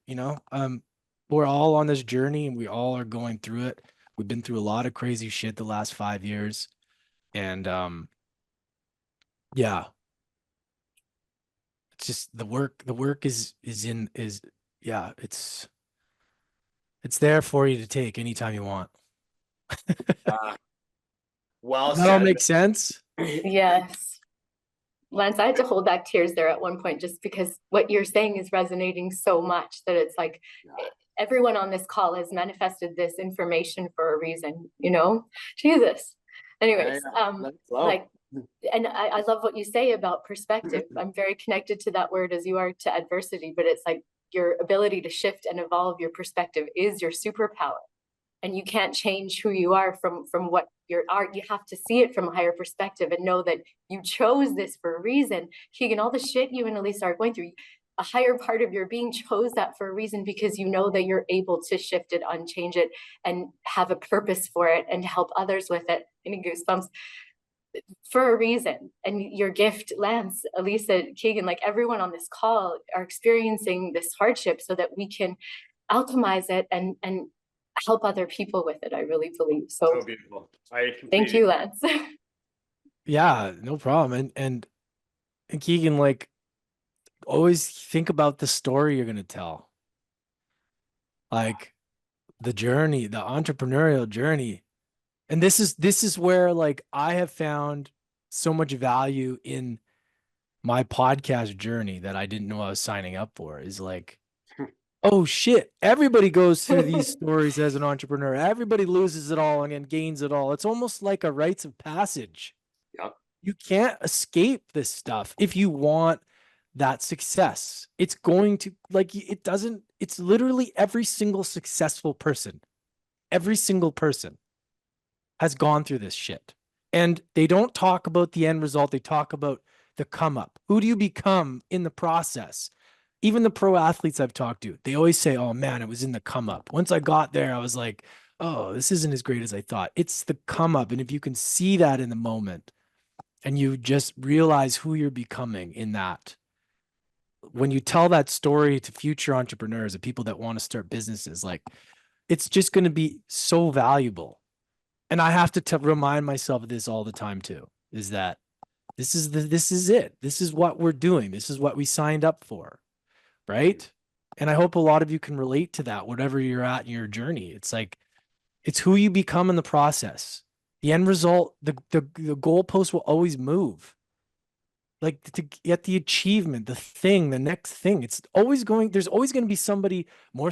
we're all on this journey and we all are going through it. We've been through a lot of crazy shit the last 5 years. And yeah, it's just the work is yeah, it's there for you to take anytime you want. Yeah. Well Does that all said. make sense? Yes. Lance, I had to hold back tears there at one point just because what you're saying is resonating so much that it's like Yeah. everyone on this call has manifested this information for a reason, you know? Jesus. Yeah, Anyways, yeah. Let it flow. like And I love what you say about perspective. I'm very connected to that word as you are to adversity, but it's like your ability to shift and evolve your perspective is your superpower. And you can't change who you are from what your art. You have to see it from a higher perspective and know that you chose this for a reason. Keegan, all the shit you and Elisa are going through, a higher part of your being chose that for a reason, because you know that you're able to shift it, unchange it, and have a purpose for it and help others with it. Any goosebumps for a reason. And your gift, Lance, Elisa, Keegan, like everyone on this call are experiencing this hardship so that we can alchemize it and help other people with it. I really believe so. So beautiful. I Thank you, Lance. Yeah, no problem. And Keegan, like, always think about the story you're gonna tell. Like the journey, the entrepreneurial journey. And this is where, like, I have found so much value in my podcast journey that I didn't know I was signing up for, is like, oh shit, everybody goes through these stories as an entrepreneur. Everybody loses it all and then gains it all. It's almost like a rites of passage. Yep. You can't escape this stuff if you want that success. It's going to, like, it doesn't, it's literally every single successful person, every single person has gone through this shit. And they don't talk about the end result. They talk about the come up. Who do you become in the process? Even the pro athletes I've talked to, they always say, oh man, it was in the come up. Once I got there, I was like, oh, this isn't as great as I thought. It's the come up. And if you can see that in the moment and you just realize who you're becoming in that, when you tell that story to future entrepreneurs and people that want to start businesses, like, it's just going to be so valuable. And I have to remind myself of this all the time too, is that this is it. This is what we're doing. This is what we signed up for. Right. And I hope a lot of you can relate to that, whatever you're at in your journey. It's like, it's who you become in the process. The end result, the goalpost will always move. Like, to get the achievement, the thing, the next thing, it's always going, there's always going to be somebody more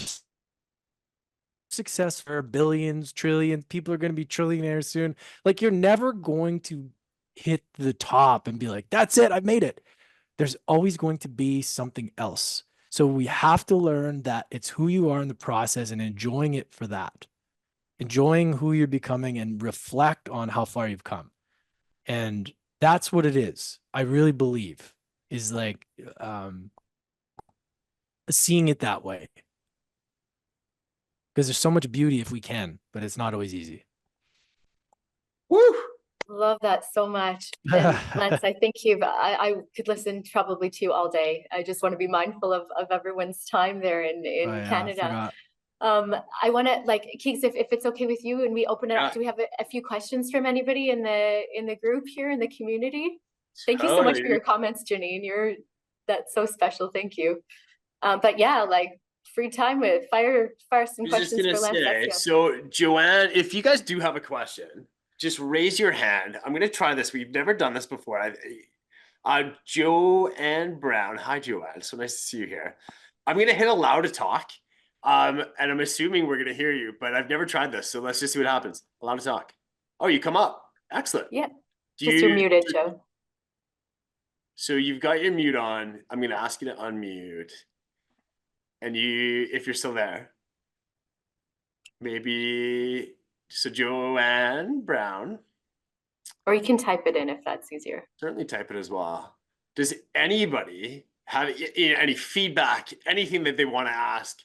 success for billions, trillions. People are going to be trillionaires soon. Like, you're never going to hit the top and be like, that's it, I've made it. There's always going to be something else. So we have to learn that it's who you are in the process and enjoying it for that. Enjoying who you're becoming and reflect on how far you've come. And that's what it is. I really believe is like seeing it that way. Because there's so much beauty if we can, but it's not always easy. Woo! Love that so much. And Lance, I think I could listen probably to you all day. I just want to be mindful of everyone's time there in Canada. I want to, like, Keeks, if it's okay with you and we open it up, do we have a few questions from anybody in the group here in the community? Thank you so much for your comments, Janine. That's so special. Thank you. But yeah, like, free time with fire some questions for Lance Essihos. So Joanne, if you guys do have a question, just raise your hand. I'm going to try this. We've never done this before. Joanne Brown. Hi, Joanne. So nice to see you here. I'm going to hit allow to talk. And I'm assuming we're going to hear you, but I've never tried this. So let's just see what happens. Allow to talk. Oh, you come up. Excellent. Yeah. You're muted, Joe. So you've got your mute on. I'm going to ask you to unmute. And if you're still there, maybe, so Joanne Brown. Or you can type it in if that's easier. Certainly type it as well. Does anybody have any feedback, anything that they want to ask,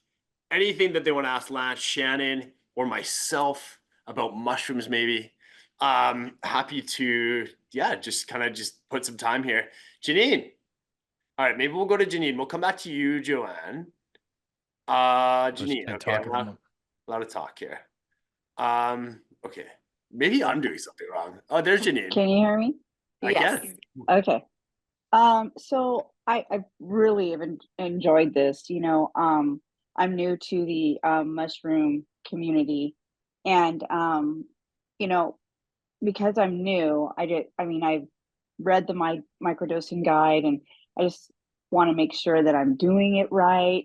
Lance, Shannon, or myself about mushrooms maybe? Happy to, just put some time here. Janine. All right, maybe we'll go to Janine. We'll come back to you, Joanne. Janine, okay, allowed to talk here. Okay, maybe I'm doing something wrong. Oh, there's Janine. Can you hear me? I can. Okay. So I really have enjoyed this. I'm new to the mushroom community, and because I'm new, I've read the microdosing guide, and I just want to make sure that I'm doing it right.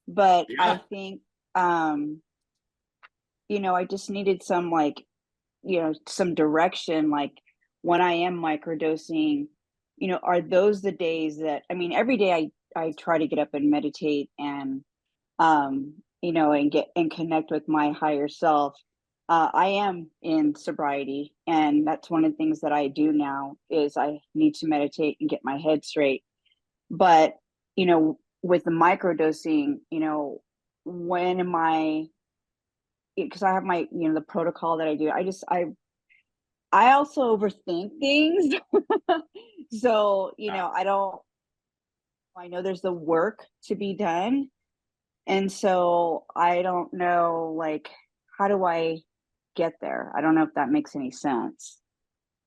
But I think, I just needed some, some direction, like, when I am microdosing, you know, are those the days that, I mean, every day I try to get up and meditate and, you know, and connect with my higher self. I am in sobriety, and that's one of the things that I do now is I need to meditate and get my head straight. But, you know, with the microdosing, you know, when am I, because I have my, you know, the protocol that I do, I also overthink things. So, you know, I know there's the work to be done. And so I don't know, like, how do I get there? I don't know if that makes any sense.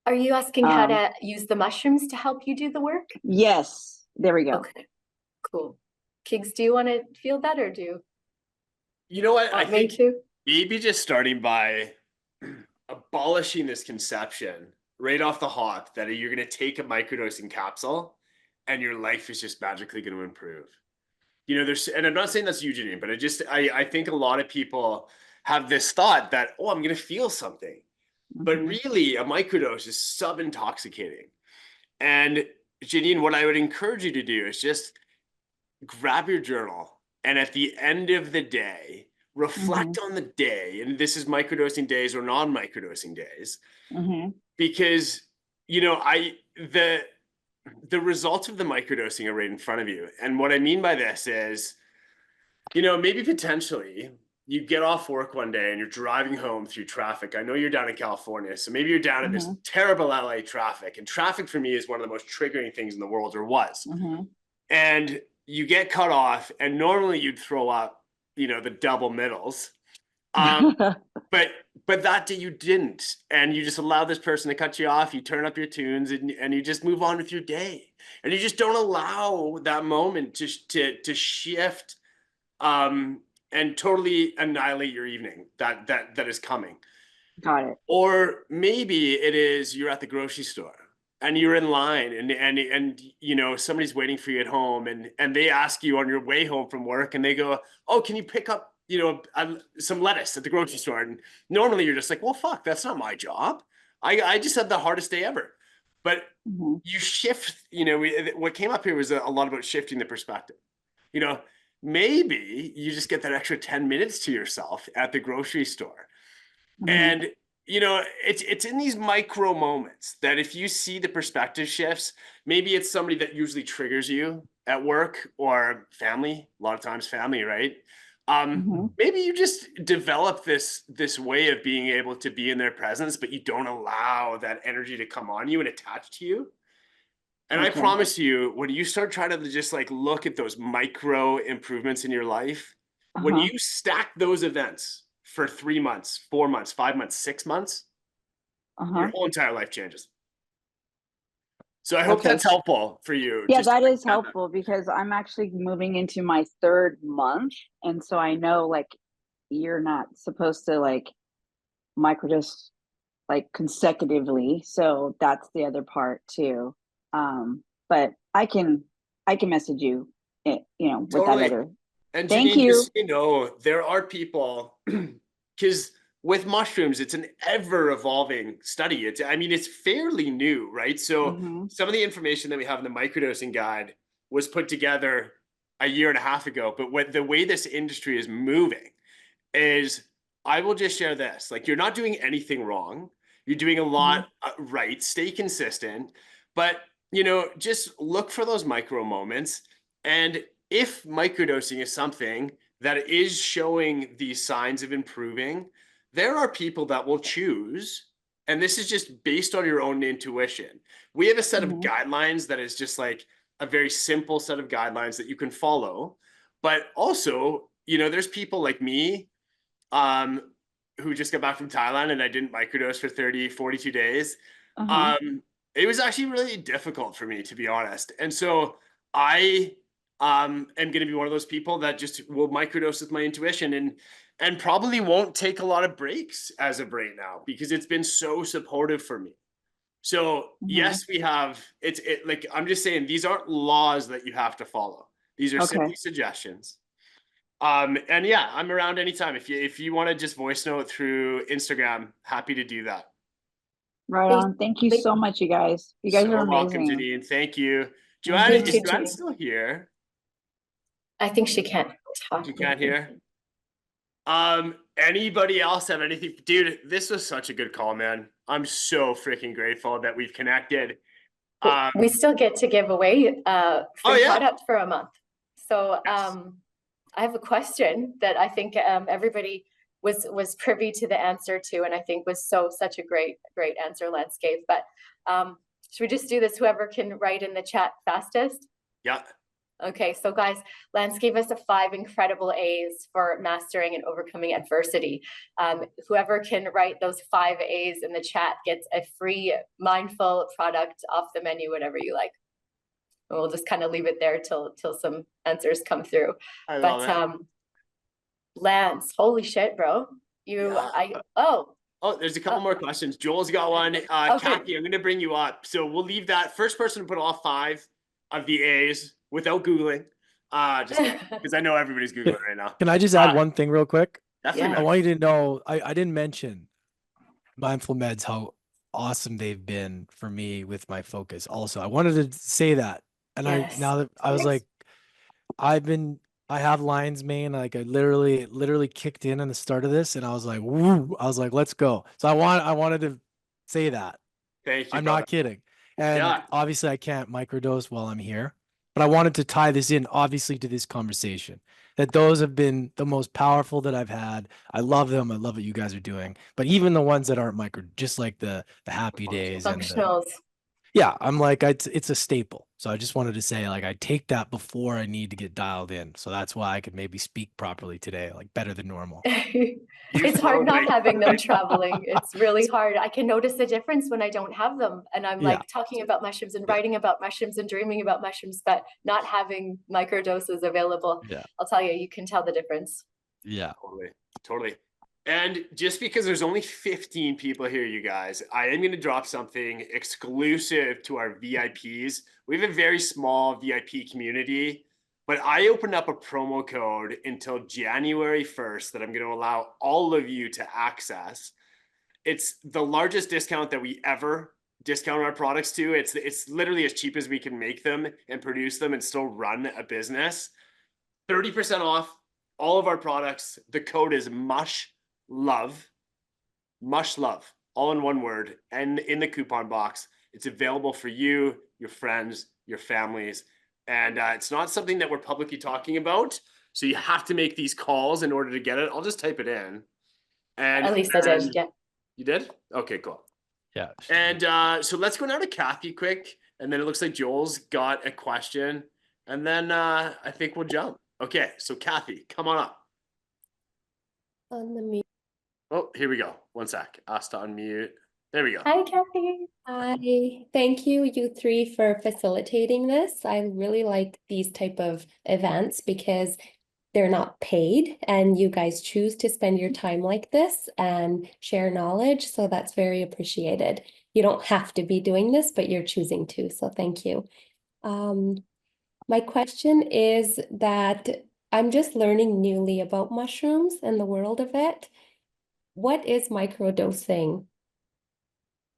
Are you asking how to use the mushrooms to help you do the work? Yes, there we go. Okay, cool. Kigs, do you want to feel that, or do You know what? you I want me think to? maybe just starting by abolishing this conception right off the hop that you're going to take a microdosing capsule and your life is just magically going to improve. You know, and I'm not saying that's Eugene, but I think a lot of people have this thought that, oh, I'm going to feel something. But really, a microdose is sub-intoxicating. And Janine, what I would encourage you to do is just grab your journal, and at the end of the day, reflect on the day. And this is microdosing days or non-microdosing days, because, you know, the results of the microdosing are right in front of you. And what I mean by this is, you know, maybe potentially you get off work one day and you're driving home through traffic. I know you're down in California, so maybe you're down in this terrible LA traffic. And traffic for me is one of the most triggering things in the world, or was. And you get cut off, and normally you'd throw up, you know, the double middles. But that day you didn't, and you just allow this person to cut you off. You turn up your tunes, and you just move on with your day, and you just don't allow that moment to shift, and totally annihilate your evening that is coming. Got it. Or maybe it is you're at the grocery store and you're in line, and you know, somebody's waiting for you at home, and they ask you on your way home from work, and they go, oh, can you pick up, you know, some lettuce at the grocery store? And normally you're just like, well, fuck, that's not my job. I just had the hardest day ever. But you shift, you know, what came up here was a lot about shifting the perspective. You know, maybe you just get that extra 10 minutes to yourself at the grocery store. And, you know, it's in these micro moments that if you see the perspective shifts, maybe it's somebody that usually triggers you at work or family, a lot of times family, right? Maybe you just develop this way of being able to be in their presence, but you don't allow that energy to come on you and attach to you. And I promise you, when you start trying to just like look at those micro improvements in your life, when you stack those events for 3 months, 4 months, 5 months, 6 months, your whole entire life changes. So I hope that's helpful for you. Yeah, that is helpful, because I'm actually moving into my 3rd month. And so I know, like, you're not supposed to like microdose like consecutively. So that's the other part too. But I can message you, you know, with that other. And thank Janine, you. just so you know, there are people, because with mushrooms, it's an ever evolving study. It's fairly new, right? So some of the information that we have in the microdosing guide was put together a year and a half ago. But the way this industry is moving is, I will just share this, like, you're not doing anything wrong. You're doing a lot right. Stay consistent, but, you know, just look for those micro moments. And if microdosing is something that is showing these signs of improving, there are people that will choose, and this is just based on your own intuition. We have a set of guidelines that is just like a very simple set of guidelines that you can follow. But also, you know, there's people like me, who just got back from Thailand, and I didn't microdose for 42 days. It was actually really difficult for me, to be honest. And so I am going to be one of those people that just will microdose with my intuition, and probably won't take a lot of breaks as of right now, because it's been so supportive for me. So yes, we have, like, I'm just saying, these aren't laws that you have to follow. These are simply suggestions. And yeah, I'm around anytime. If you want to just voice note through Instagram, happy to do that. Right They- on. Thank you they- so much, you guys. You guys So are welcome, amazing. Janine. Thank you. Thank Joanne, Me is too, Joanne Janine. still here? I think she can't talk. You can't hear? Anybody else have anything? Dude, this was such a good call, man. I'm so freaking grateful that we've connected. We still get to give away free yeah. product for a month. So Yes. I have a question that I think everybody was privy to the answer to, and I think was such a great answer, Lance gave. But should we just do this? Whoever can write in the chat fastest. Yeah. Okay, so guys, Lance gave us 5 incredible A's for mastering and overcoming adversity. Whoever can write those 5 A's in the chat gets a free mindful product off the menu, whatever you like. And we'll just kind of leave it there till some answers come through. I love it. Lance, holy shit, bro. There's a couple more questions. Joel's got one. Okay. Kathy, I'm going to bring you up. So we'll leave that first person to put all 5 of the A's without Googling. Just because I know everybody's Googling right now. Can I just add one thing real quick? Definitely. Yeah. I want you to know, I didn't mention MindfulMEDS, how awesome they've been for me with my focus. Also, I wanted to say that. And Yes. now that I was like, I have lion's mane. Like I literally kicked in the start of this, and I was like, woo! I was like, let's go. So I wanted to say that. Thank you. I'm brother. not kidding. And Yeah. obviously I can't microdose while I'm here, but I wanted to tie this in obviously to this conversation, that those have been the most powerful that I've had. I love them. I love what you guys are doing, but even the ones that aren't micro, just like the happy days and Functionals. yeah, I'm like, it's a staple. So I just wanted to say, like, I take that before I need to get dialed in. So that's why I could maybe speak properly today, like better than normal. It's hard not having them traveling. It's really hard. I can notice the difference when I don't have them. And I'm like talking about mushrooms and writing about mushrooms and dreaming about mushrooms, but not having microdoses available. Yeah. I'll tell you, you can tell the difference. Yeah. Totally. And just because there's only 15 people here, you guys, I am going to drop something exclusive to our VIPs. We have a very small VIP community, but I opened up a promo code until January 1st that I'm going to allow all of you to access. It's the largest discount that we ever discount our products to. It's literally as cheap as we can make them and produce them and still run a business. 30% off all of our products. The code is mush love, all in one word, and in the coupon box. It's available for you, your friends, your families, and it's not something that we're publicly talking about. So you have to make these calls in order to get it. I'll just type it in. And at least I did. Yeah. You did? Okay, cool. Yeah. And so let's go now to Kathy quick, and then it looks like Joel's got a question, and then I think we'll jump. Okay, so Kathy, come on up. On the mute. Oh, here we go. One sec. Asked to unmute. There we go. Hi, Kathy. Hi. Thank you, you 3, for facilitating this. I really like these type of events because they're not paid and you guys choose to spend your time like this and share knowledge. So that's very appreciated. You don't have to be doing this, but you're choosing to. So thank you. My question is that I'm just learning newly about mushrooms and the world of it. What is microdosing?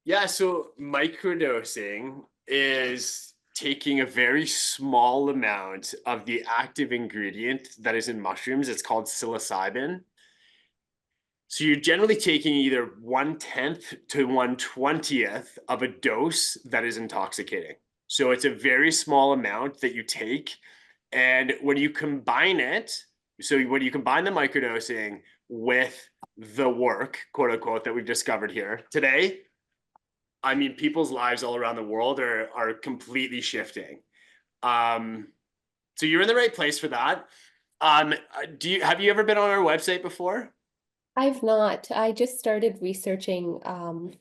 Yeah, so microdosing is taking a very small amount of the active ingredient that is in mushrooms. It's called psilocybin. So you're generally taking either 1/10 to 1/20th of a dose that is intoxicating. So it's a very small amount that you take. And when you combine it, so when you combine the microdosing with the work, quote unquote, that we've discovered here today, I mean, people's lives all around the world are completely shifting. So you're in the right place for that. Have you ever been on our website before? I've not. I just started researching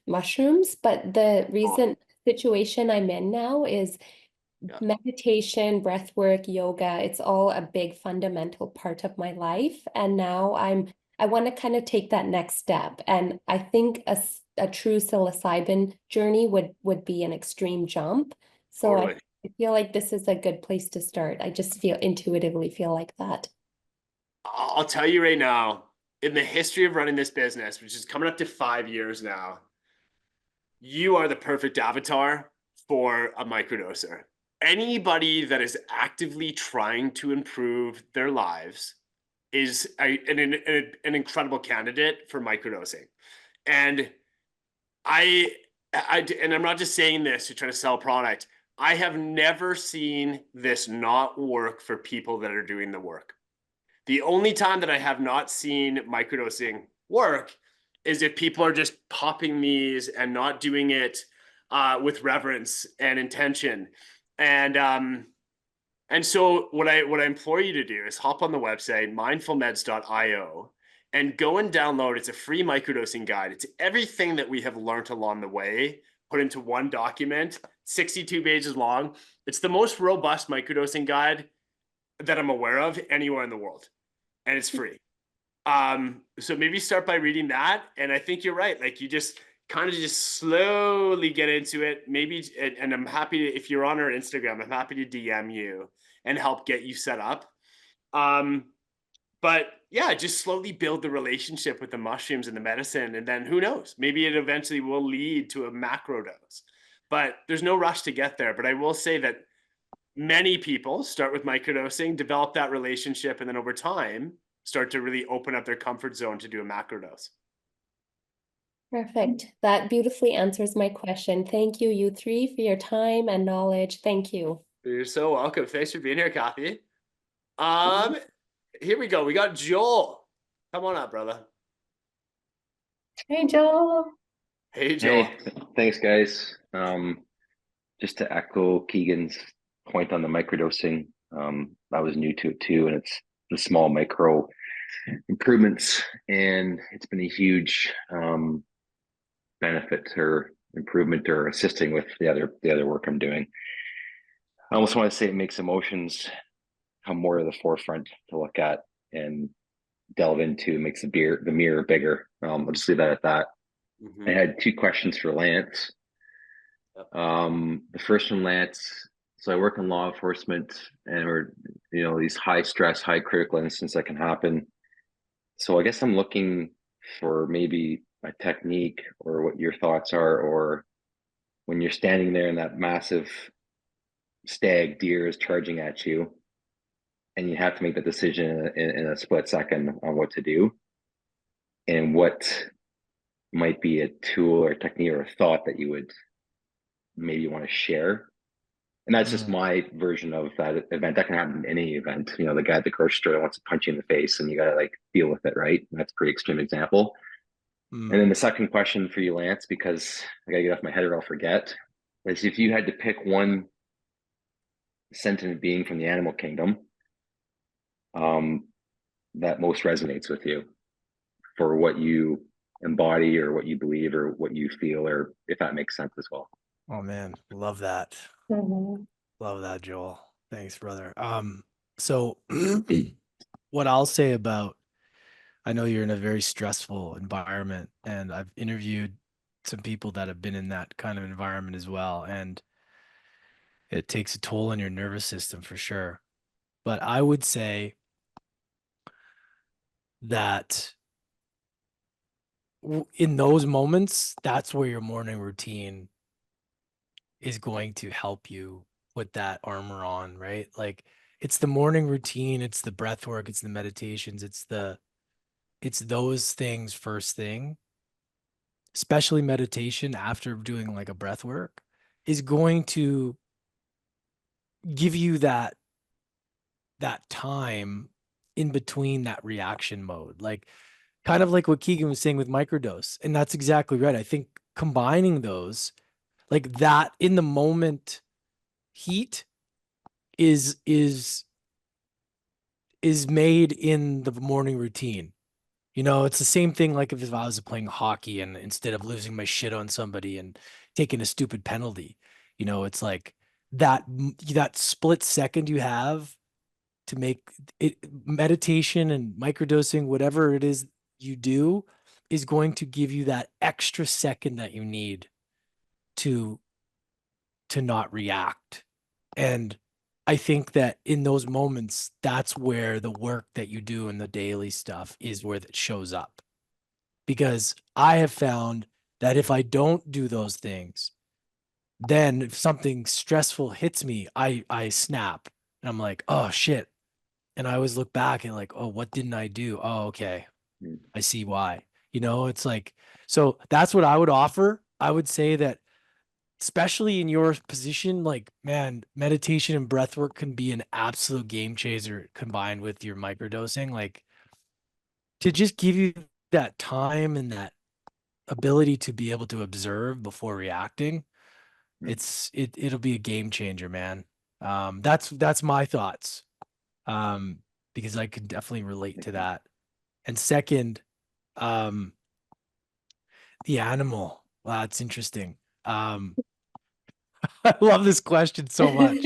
mushrooms, but the recent situation I'm in now is meditation, breath work, yoga. It's all a big fundamental part of my life. And now I want to kind of take that next step. And I think a true psilocybin journey would be an extreme jump. So Totally. I feel like this is a good place to start. I just intuitively feel like that. I'll tell you right now, in the history of running this business, which is coming up to 5 years now, you are the perfect avatar for a microdoser. Anybody that is actively trying to improve their lives is an incredible candidate for microdosing. And and I'm not just saying this to try to sell a product. I have never seen this not work for people that are doing the work. The only time that I have not seen microdosing work is if people are just popping these and not doing it with reverence and intention. And so what I implore you to do is hop on the website, mindfulmeds.io, and go and download. It's a free microdosing guide. It's everything that we have learned along the way, put into one document, 62 pages long. It's the most robust microdosing guide that I'm aware of anywhere in the world, and it's free. So maybe start by reading that. And I think you're right. Like, you just kind of just slowly get into it. Maybe, and I'm happy to, if you're on our Instagram, I'm happy to DM you and help get you set up. But yeah, just slowly build the relationship with the mushrooms and the medicine. And then who knows, maybe it eventually will lead to a macro dose, but there's no rush to get there. But I will say that many people start with microdosing, develop that relationship, and then over time start to really open up their comfort zone to do a macro dose. Perfect. That beautifully answers my question. Thank you, you three, for your time and knowledge. Thank you. You're so welcome. Thanks for being here, Kathy. Here we go. We got Joel. Come on up, brother. Hey, Joel. Hey, Joel. Hey, thanks, guys. Just to echo Keegan's point on the microdosing, I was new to it too, and it's the small micro improvements, and it's been a huge benefit or improvement or assisting with the other work I'm doing. I almost want to say it makes emotions come more to the forefront to look at and delve into, makes the mirror bigger. I'll just leave that at that. I had two questions for Lance. The first one, Lance, so I work in law enforcement, and we're, these high stress, high critical incidents that can happen. So I guess I'm looking for maybe a technique or what your thoughts are, or when you're standing there and that massive stag deer is charging at you and you have to make the decision in a split second on what to do, and what might be a tool or technique or a thought that you would maybe want to share. And that's just my version of that event. That can happen in any event. The guy at the grocery store wants to punch you in the face and you got to deal with it, right? And that's a pretty extreme example. And then the second question for you, Lance, because I got to get off my head or I'll forget, is if you had to pick one sentient being from the animal kingdom that most resonates with you for what you embody or what you believe or what you feel, or if that makes sense as well. Oh man, love that. Love that, Joel. Thanks, brother. So what I'll say about, I know you're in a very stressful environment, and I've interviewed some people that have been in that kind of environment as well, and it takes a toll on your nervous system for sure. But I would say that in those moments, that's where your morning routine is going to help you put that armor on, right? It's the morning routine, it's the breath work, it's the meditations, it's those things first thing, especially meditation after doing a breath work, is going to give you that time in between that reaction mode, kind of like what Keegan was saying with microdose. And that's exactly right. I think combining those, that in the moment heat is made in the morning routine. It's the same thing if I was playing hockey and instead of losing my shit on somebody and taking a stupid penalty, it's that split second you have to make it. Meditation and microdosing, whatever it is you do, is going to give you that extra second that you need to not react. And I think that in those moments, that's where the work that you do in the daily stuff is where that shows up. Because I have found that if I don't do those things, then if something stressful hits me, I snap and I'm like, oh shit. And I always look back and like, oh, what didn't I do? Oh, okay. Mm. I see why. It's like, so that's what I would offer. I would say that, especially in your position, like, man, meditation and breath work can be an absolute game changer combined with your microdosing. Like, to just give you that time and that ability to be able to observe before reacting, it'll be a game changer, man. That's my thoughts. Because I could definitely relate to that. And second, the animal. Wow, it's interesting. I love this question so much.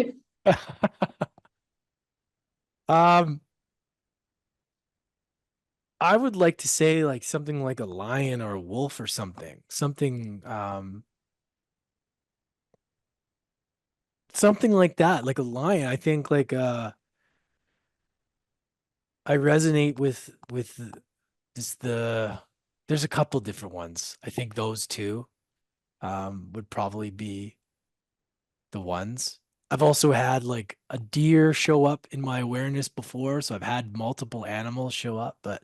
I would like to say like something like a lion or a wolf or something. Something like that, like a lion. I think like I resonate with just there's a couple different ones. I think those two would probably be the ones. I've also had like a deer show up in my awareness before, so I've had multiple animals show up, but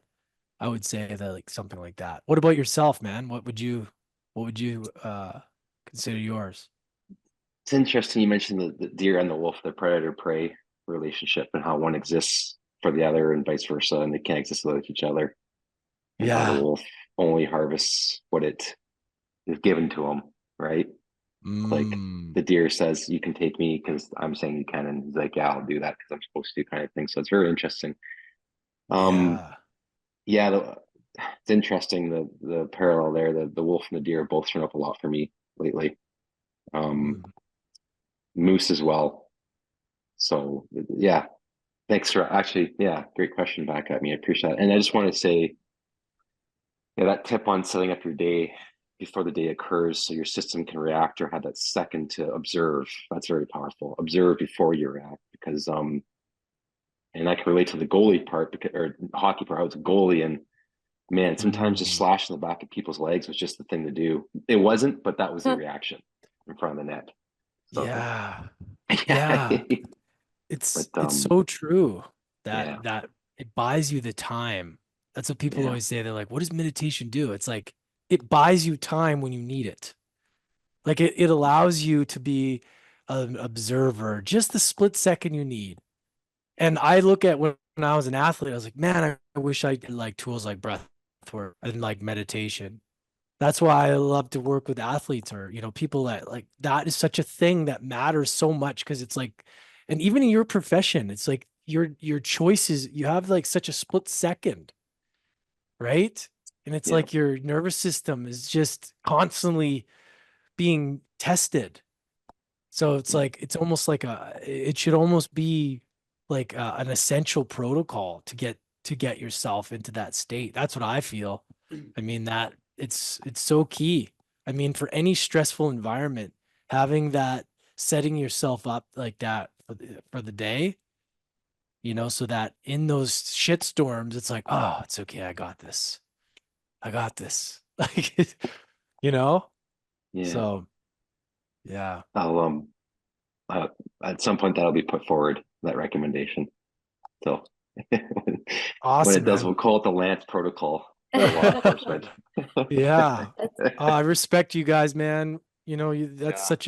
I would say that like something like that. What about yourself, man? What would you consider yours? It's interesting you mentioned the deer and the wolf, the predator prey relationship, and how one exists for the other and vice versa, and they can't exist without each other. And how the Yeah. wolf only harvests what it is given to him, right? Like the deer says, "You can take me because I'm saying you can," and he's like, "Yeah, I'll do that because I'm supposed to," kind of thing. So it's very interesting. Yeah. Yeah, it's interesting the parallel there. The wolf and the deer both shown up a lot for me lately. Mm. Moose as well. So yeah, thanks for actually, yeah, great question back at me. I appreciate it. And I just want to say, yeah, that tip on setting up your day before the day occurs so your system can react or have that second to observe. That's very powerful. Observe before you react because and I can relate to the goalie part because or hockey part. I was a goalie and man, sometimes just Mm. slashing the back of people's legs was just the thing to do. It wasn't, but that was the reaction in front of the net. So Yeah. yeah. Yeah. But It's so true that yeah, it buys you the time. That's what people yeah, always say. They're like, what does meditation do? It's like it buys you time when you need it. Like it allows you to be an observer just the split second you need. And I look at when I was an athlete, I was like, man, I wish I did like tools like breath work and like meditation. That's why I love to work with athletes or, people that like that is such a thing that matters so much because it's like, and even in your profession, it's like your choices, you have like such a split second, right? And it's yeah, like your nervous system is just constantly being tested. So it's yeah, like, it's almost like it should almost be like an essential protocol to get yourself into that state. That's what I feel. I mean, that it's so key. I mean, for any stressful environment, having that, setting yourself up like that for the day, so that in those shit storms, it's like, oh, it's okay. I got this. I got this. Like, you know? yeah. So yeah. I'll uh, at some point that'll be put forward, that recommendation. So when Awesome, it does, man. we'll call it the Lance protocol for law enforcement. Yeah. That's I respect you guys, man. That's Yeah. such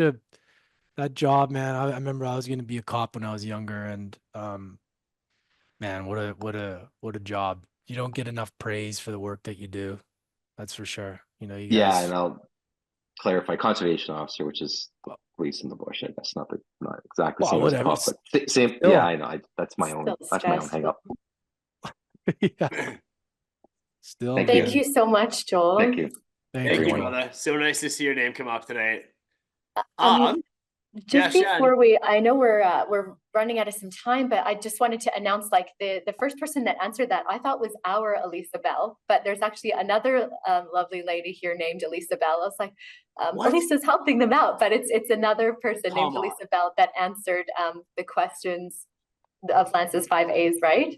that job, man. I remember I was going to be a cop when I was younger and man, what a job. You don't get enough praise for the work that you do. That's for sure. You Yeah, and guys, I'll clarify, conservation officer, which is police in the bush. I guess not exactly the well, same as whatever. cop, but same. Yeah, Still. I know. That's my own. still That's my own hang stressful. up. Yeah. Still, Thank you. Thank man. you so much, Joel. Thank you. Thank Thank you, you, Everyone. Joel. brother. So nice to see your name come up tonight. Um, Yeah, just Shan. before I know we're running out of some time, but I just wanted to announce like the first person that answered that I thought was our Elisa Bell, but there's actually another lovely lady here named Elisa Bell. I was like, What? Elisa's helping them out, but it's another person named Come on. Elisa Bell that answered the questions of Lance's 5 A's, right?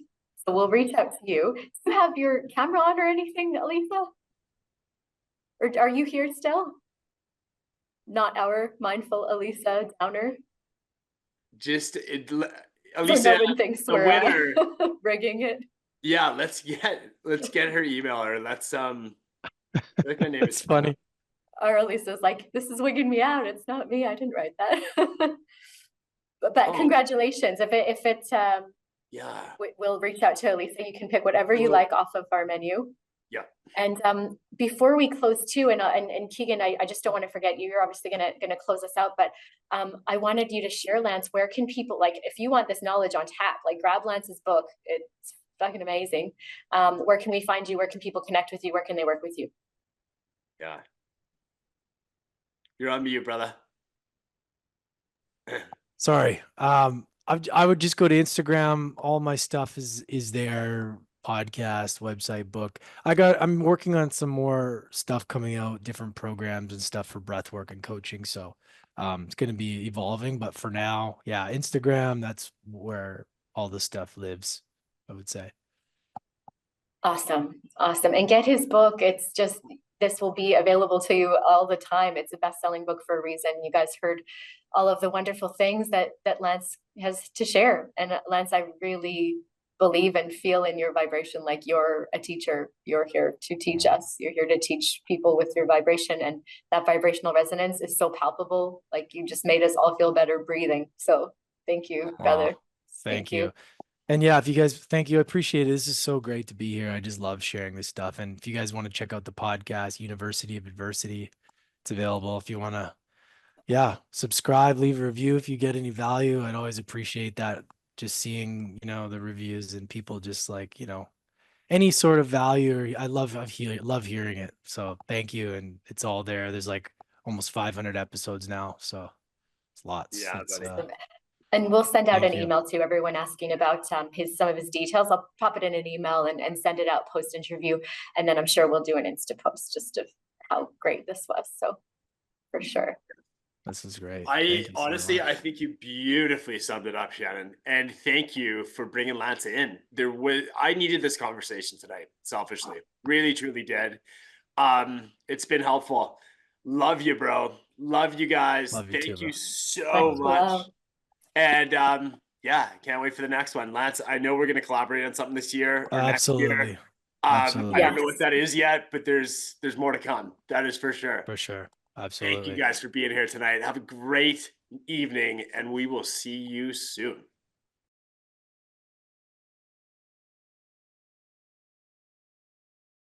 So we'll reach out to you. Do you have your camera on or anything, Elisa? Or are you here still? Not our mindful Elisa Downer. Just So Elisa, no one thinks the we're winner. rigging it. Yeah, let's get her email, or let's like my name It's is funny. Or Elisa's like, this is wigging me out. It's not me. I didn't write that. But Oh. congratulations. If it Yeah. we'll reach out to Elisa. You can pick whatever you Will. like off of our menu. Yeah. And before we close too, and Keegan, I just don't want to forget you. You're obviously gonna close us out, but I wanted you to share, Lance, where can people, like, if you want this knowledge on tap, like, grab Lance's book. It's fucking amazing. Where can we find you? Where can people connect with you? Where can they work with you? Yeah. You're on mute, brother. Sorry. I would just go to Instagram. All my stuff is there. Podcast, website, book. I'm working on some more stuff coming out, different programs and stuff for breathwork and coaching. So it's going to be evolving, but for now, yeah, Instagram, that's where all the stuff lives, I would say. Awesome. And get his book. It's just, this will be available to you all the time. It's a best-selling book for a reason. You guys heard all of the wonderful things that Lance has to share. And Lance, I really believe and feel in your vibration, like you're a teacher. You're here to teach us. You're here to teach people with your vibration, and that vibrational resonance is so palpable. Like, you just made us all feel better breathing. So thank you, brother. Thank you. And yeah, if you guys, thank you. I appreciate it. This is so great to be here. I just love sharing this stuff. And if you guys want to check out the podcast, University of Adversity, it's available. If you want to, yeah, subscribe, leave a review if you get any value. I'd always appreciate that. Just seeing, the reviews and people just like, any sort of value. I love hearing it. So thank you. And it's all there. There's like almost 500 episodes now. So it's lots. Yeah, and we'll send out Thank an you. email to everyone asking about some of his details. I'll pop it in an email and send it out post interview. And then I'm sure we'll do an Insta post just of how great this was. So for sure. This is great. I think you beautifully summed it up, Shannon. And thank you for bringing Lance in. I needed this conversation tonight, selfishly. Really, truly did. It's been helpful. Love you, bro. Love you guys. Love you Thank too, you bro. so much. And yeah, can't wait for the next one. Lance, I know we're going to collaborate on something this year or next year. Absolutely. I don't know what that is yet, but there's more to come. That is for sure. For sure. Absolutely. Thank you guys for being here tonight. Have a great evening, and we will see you soon.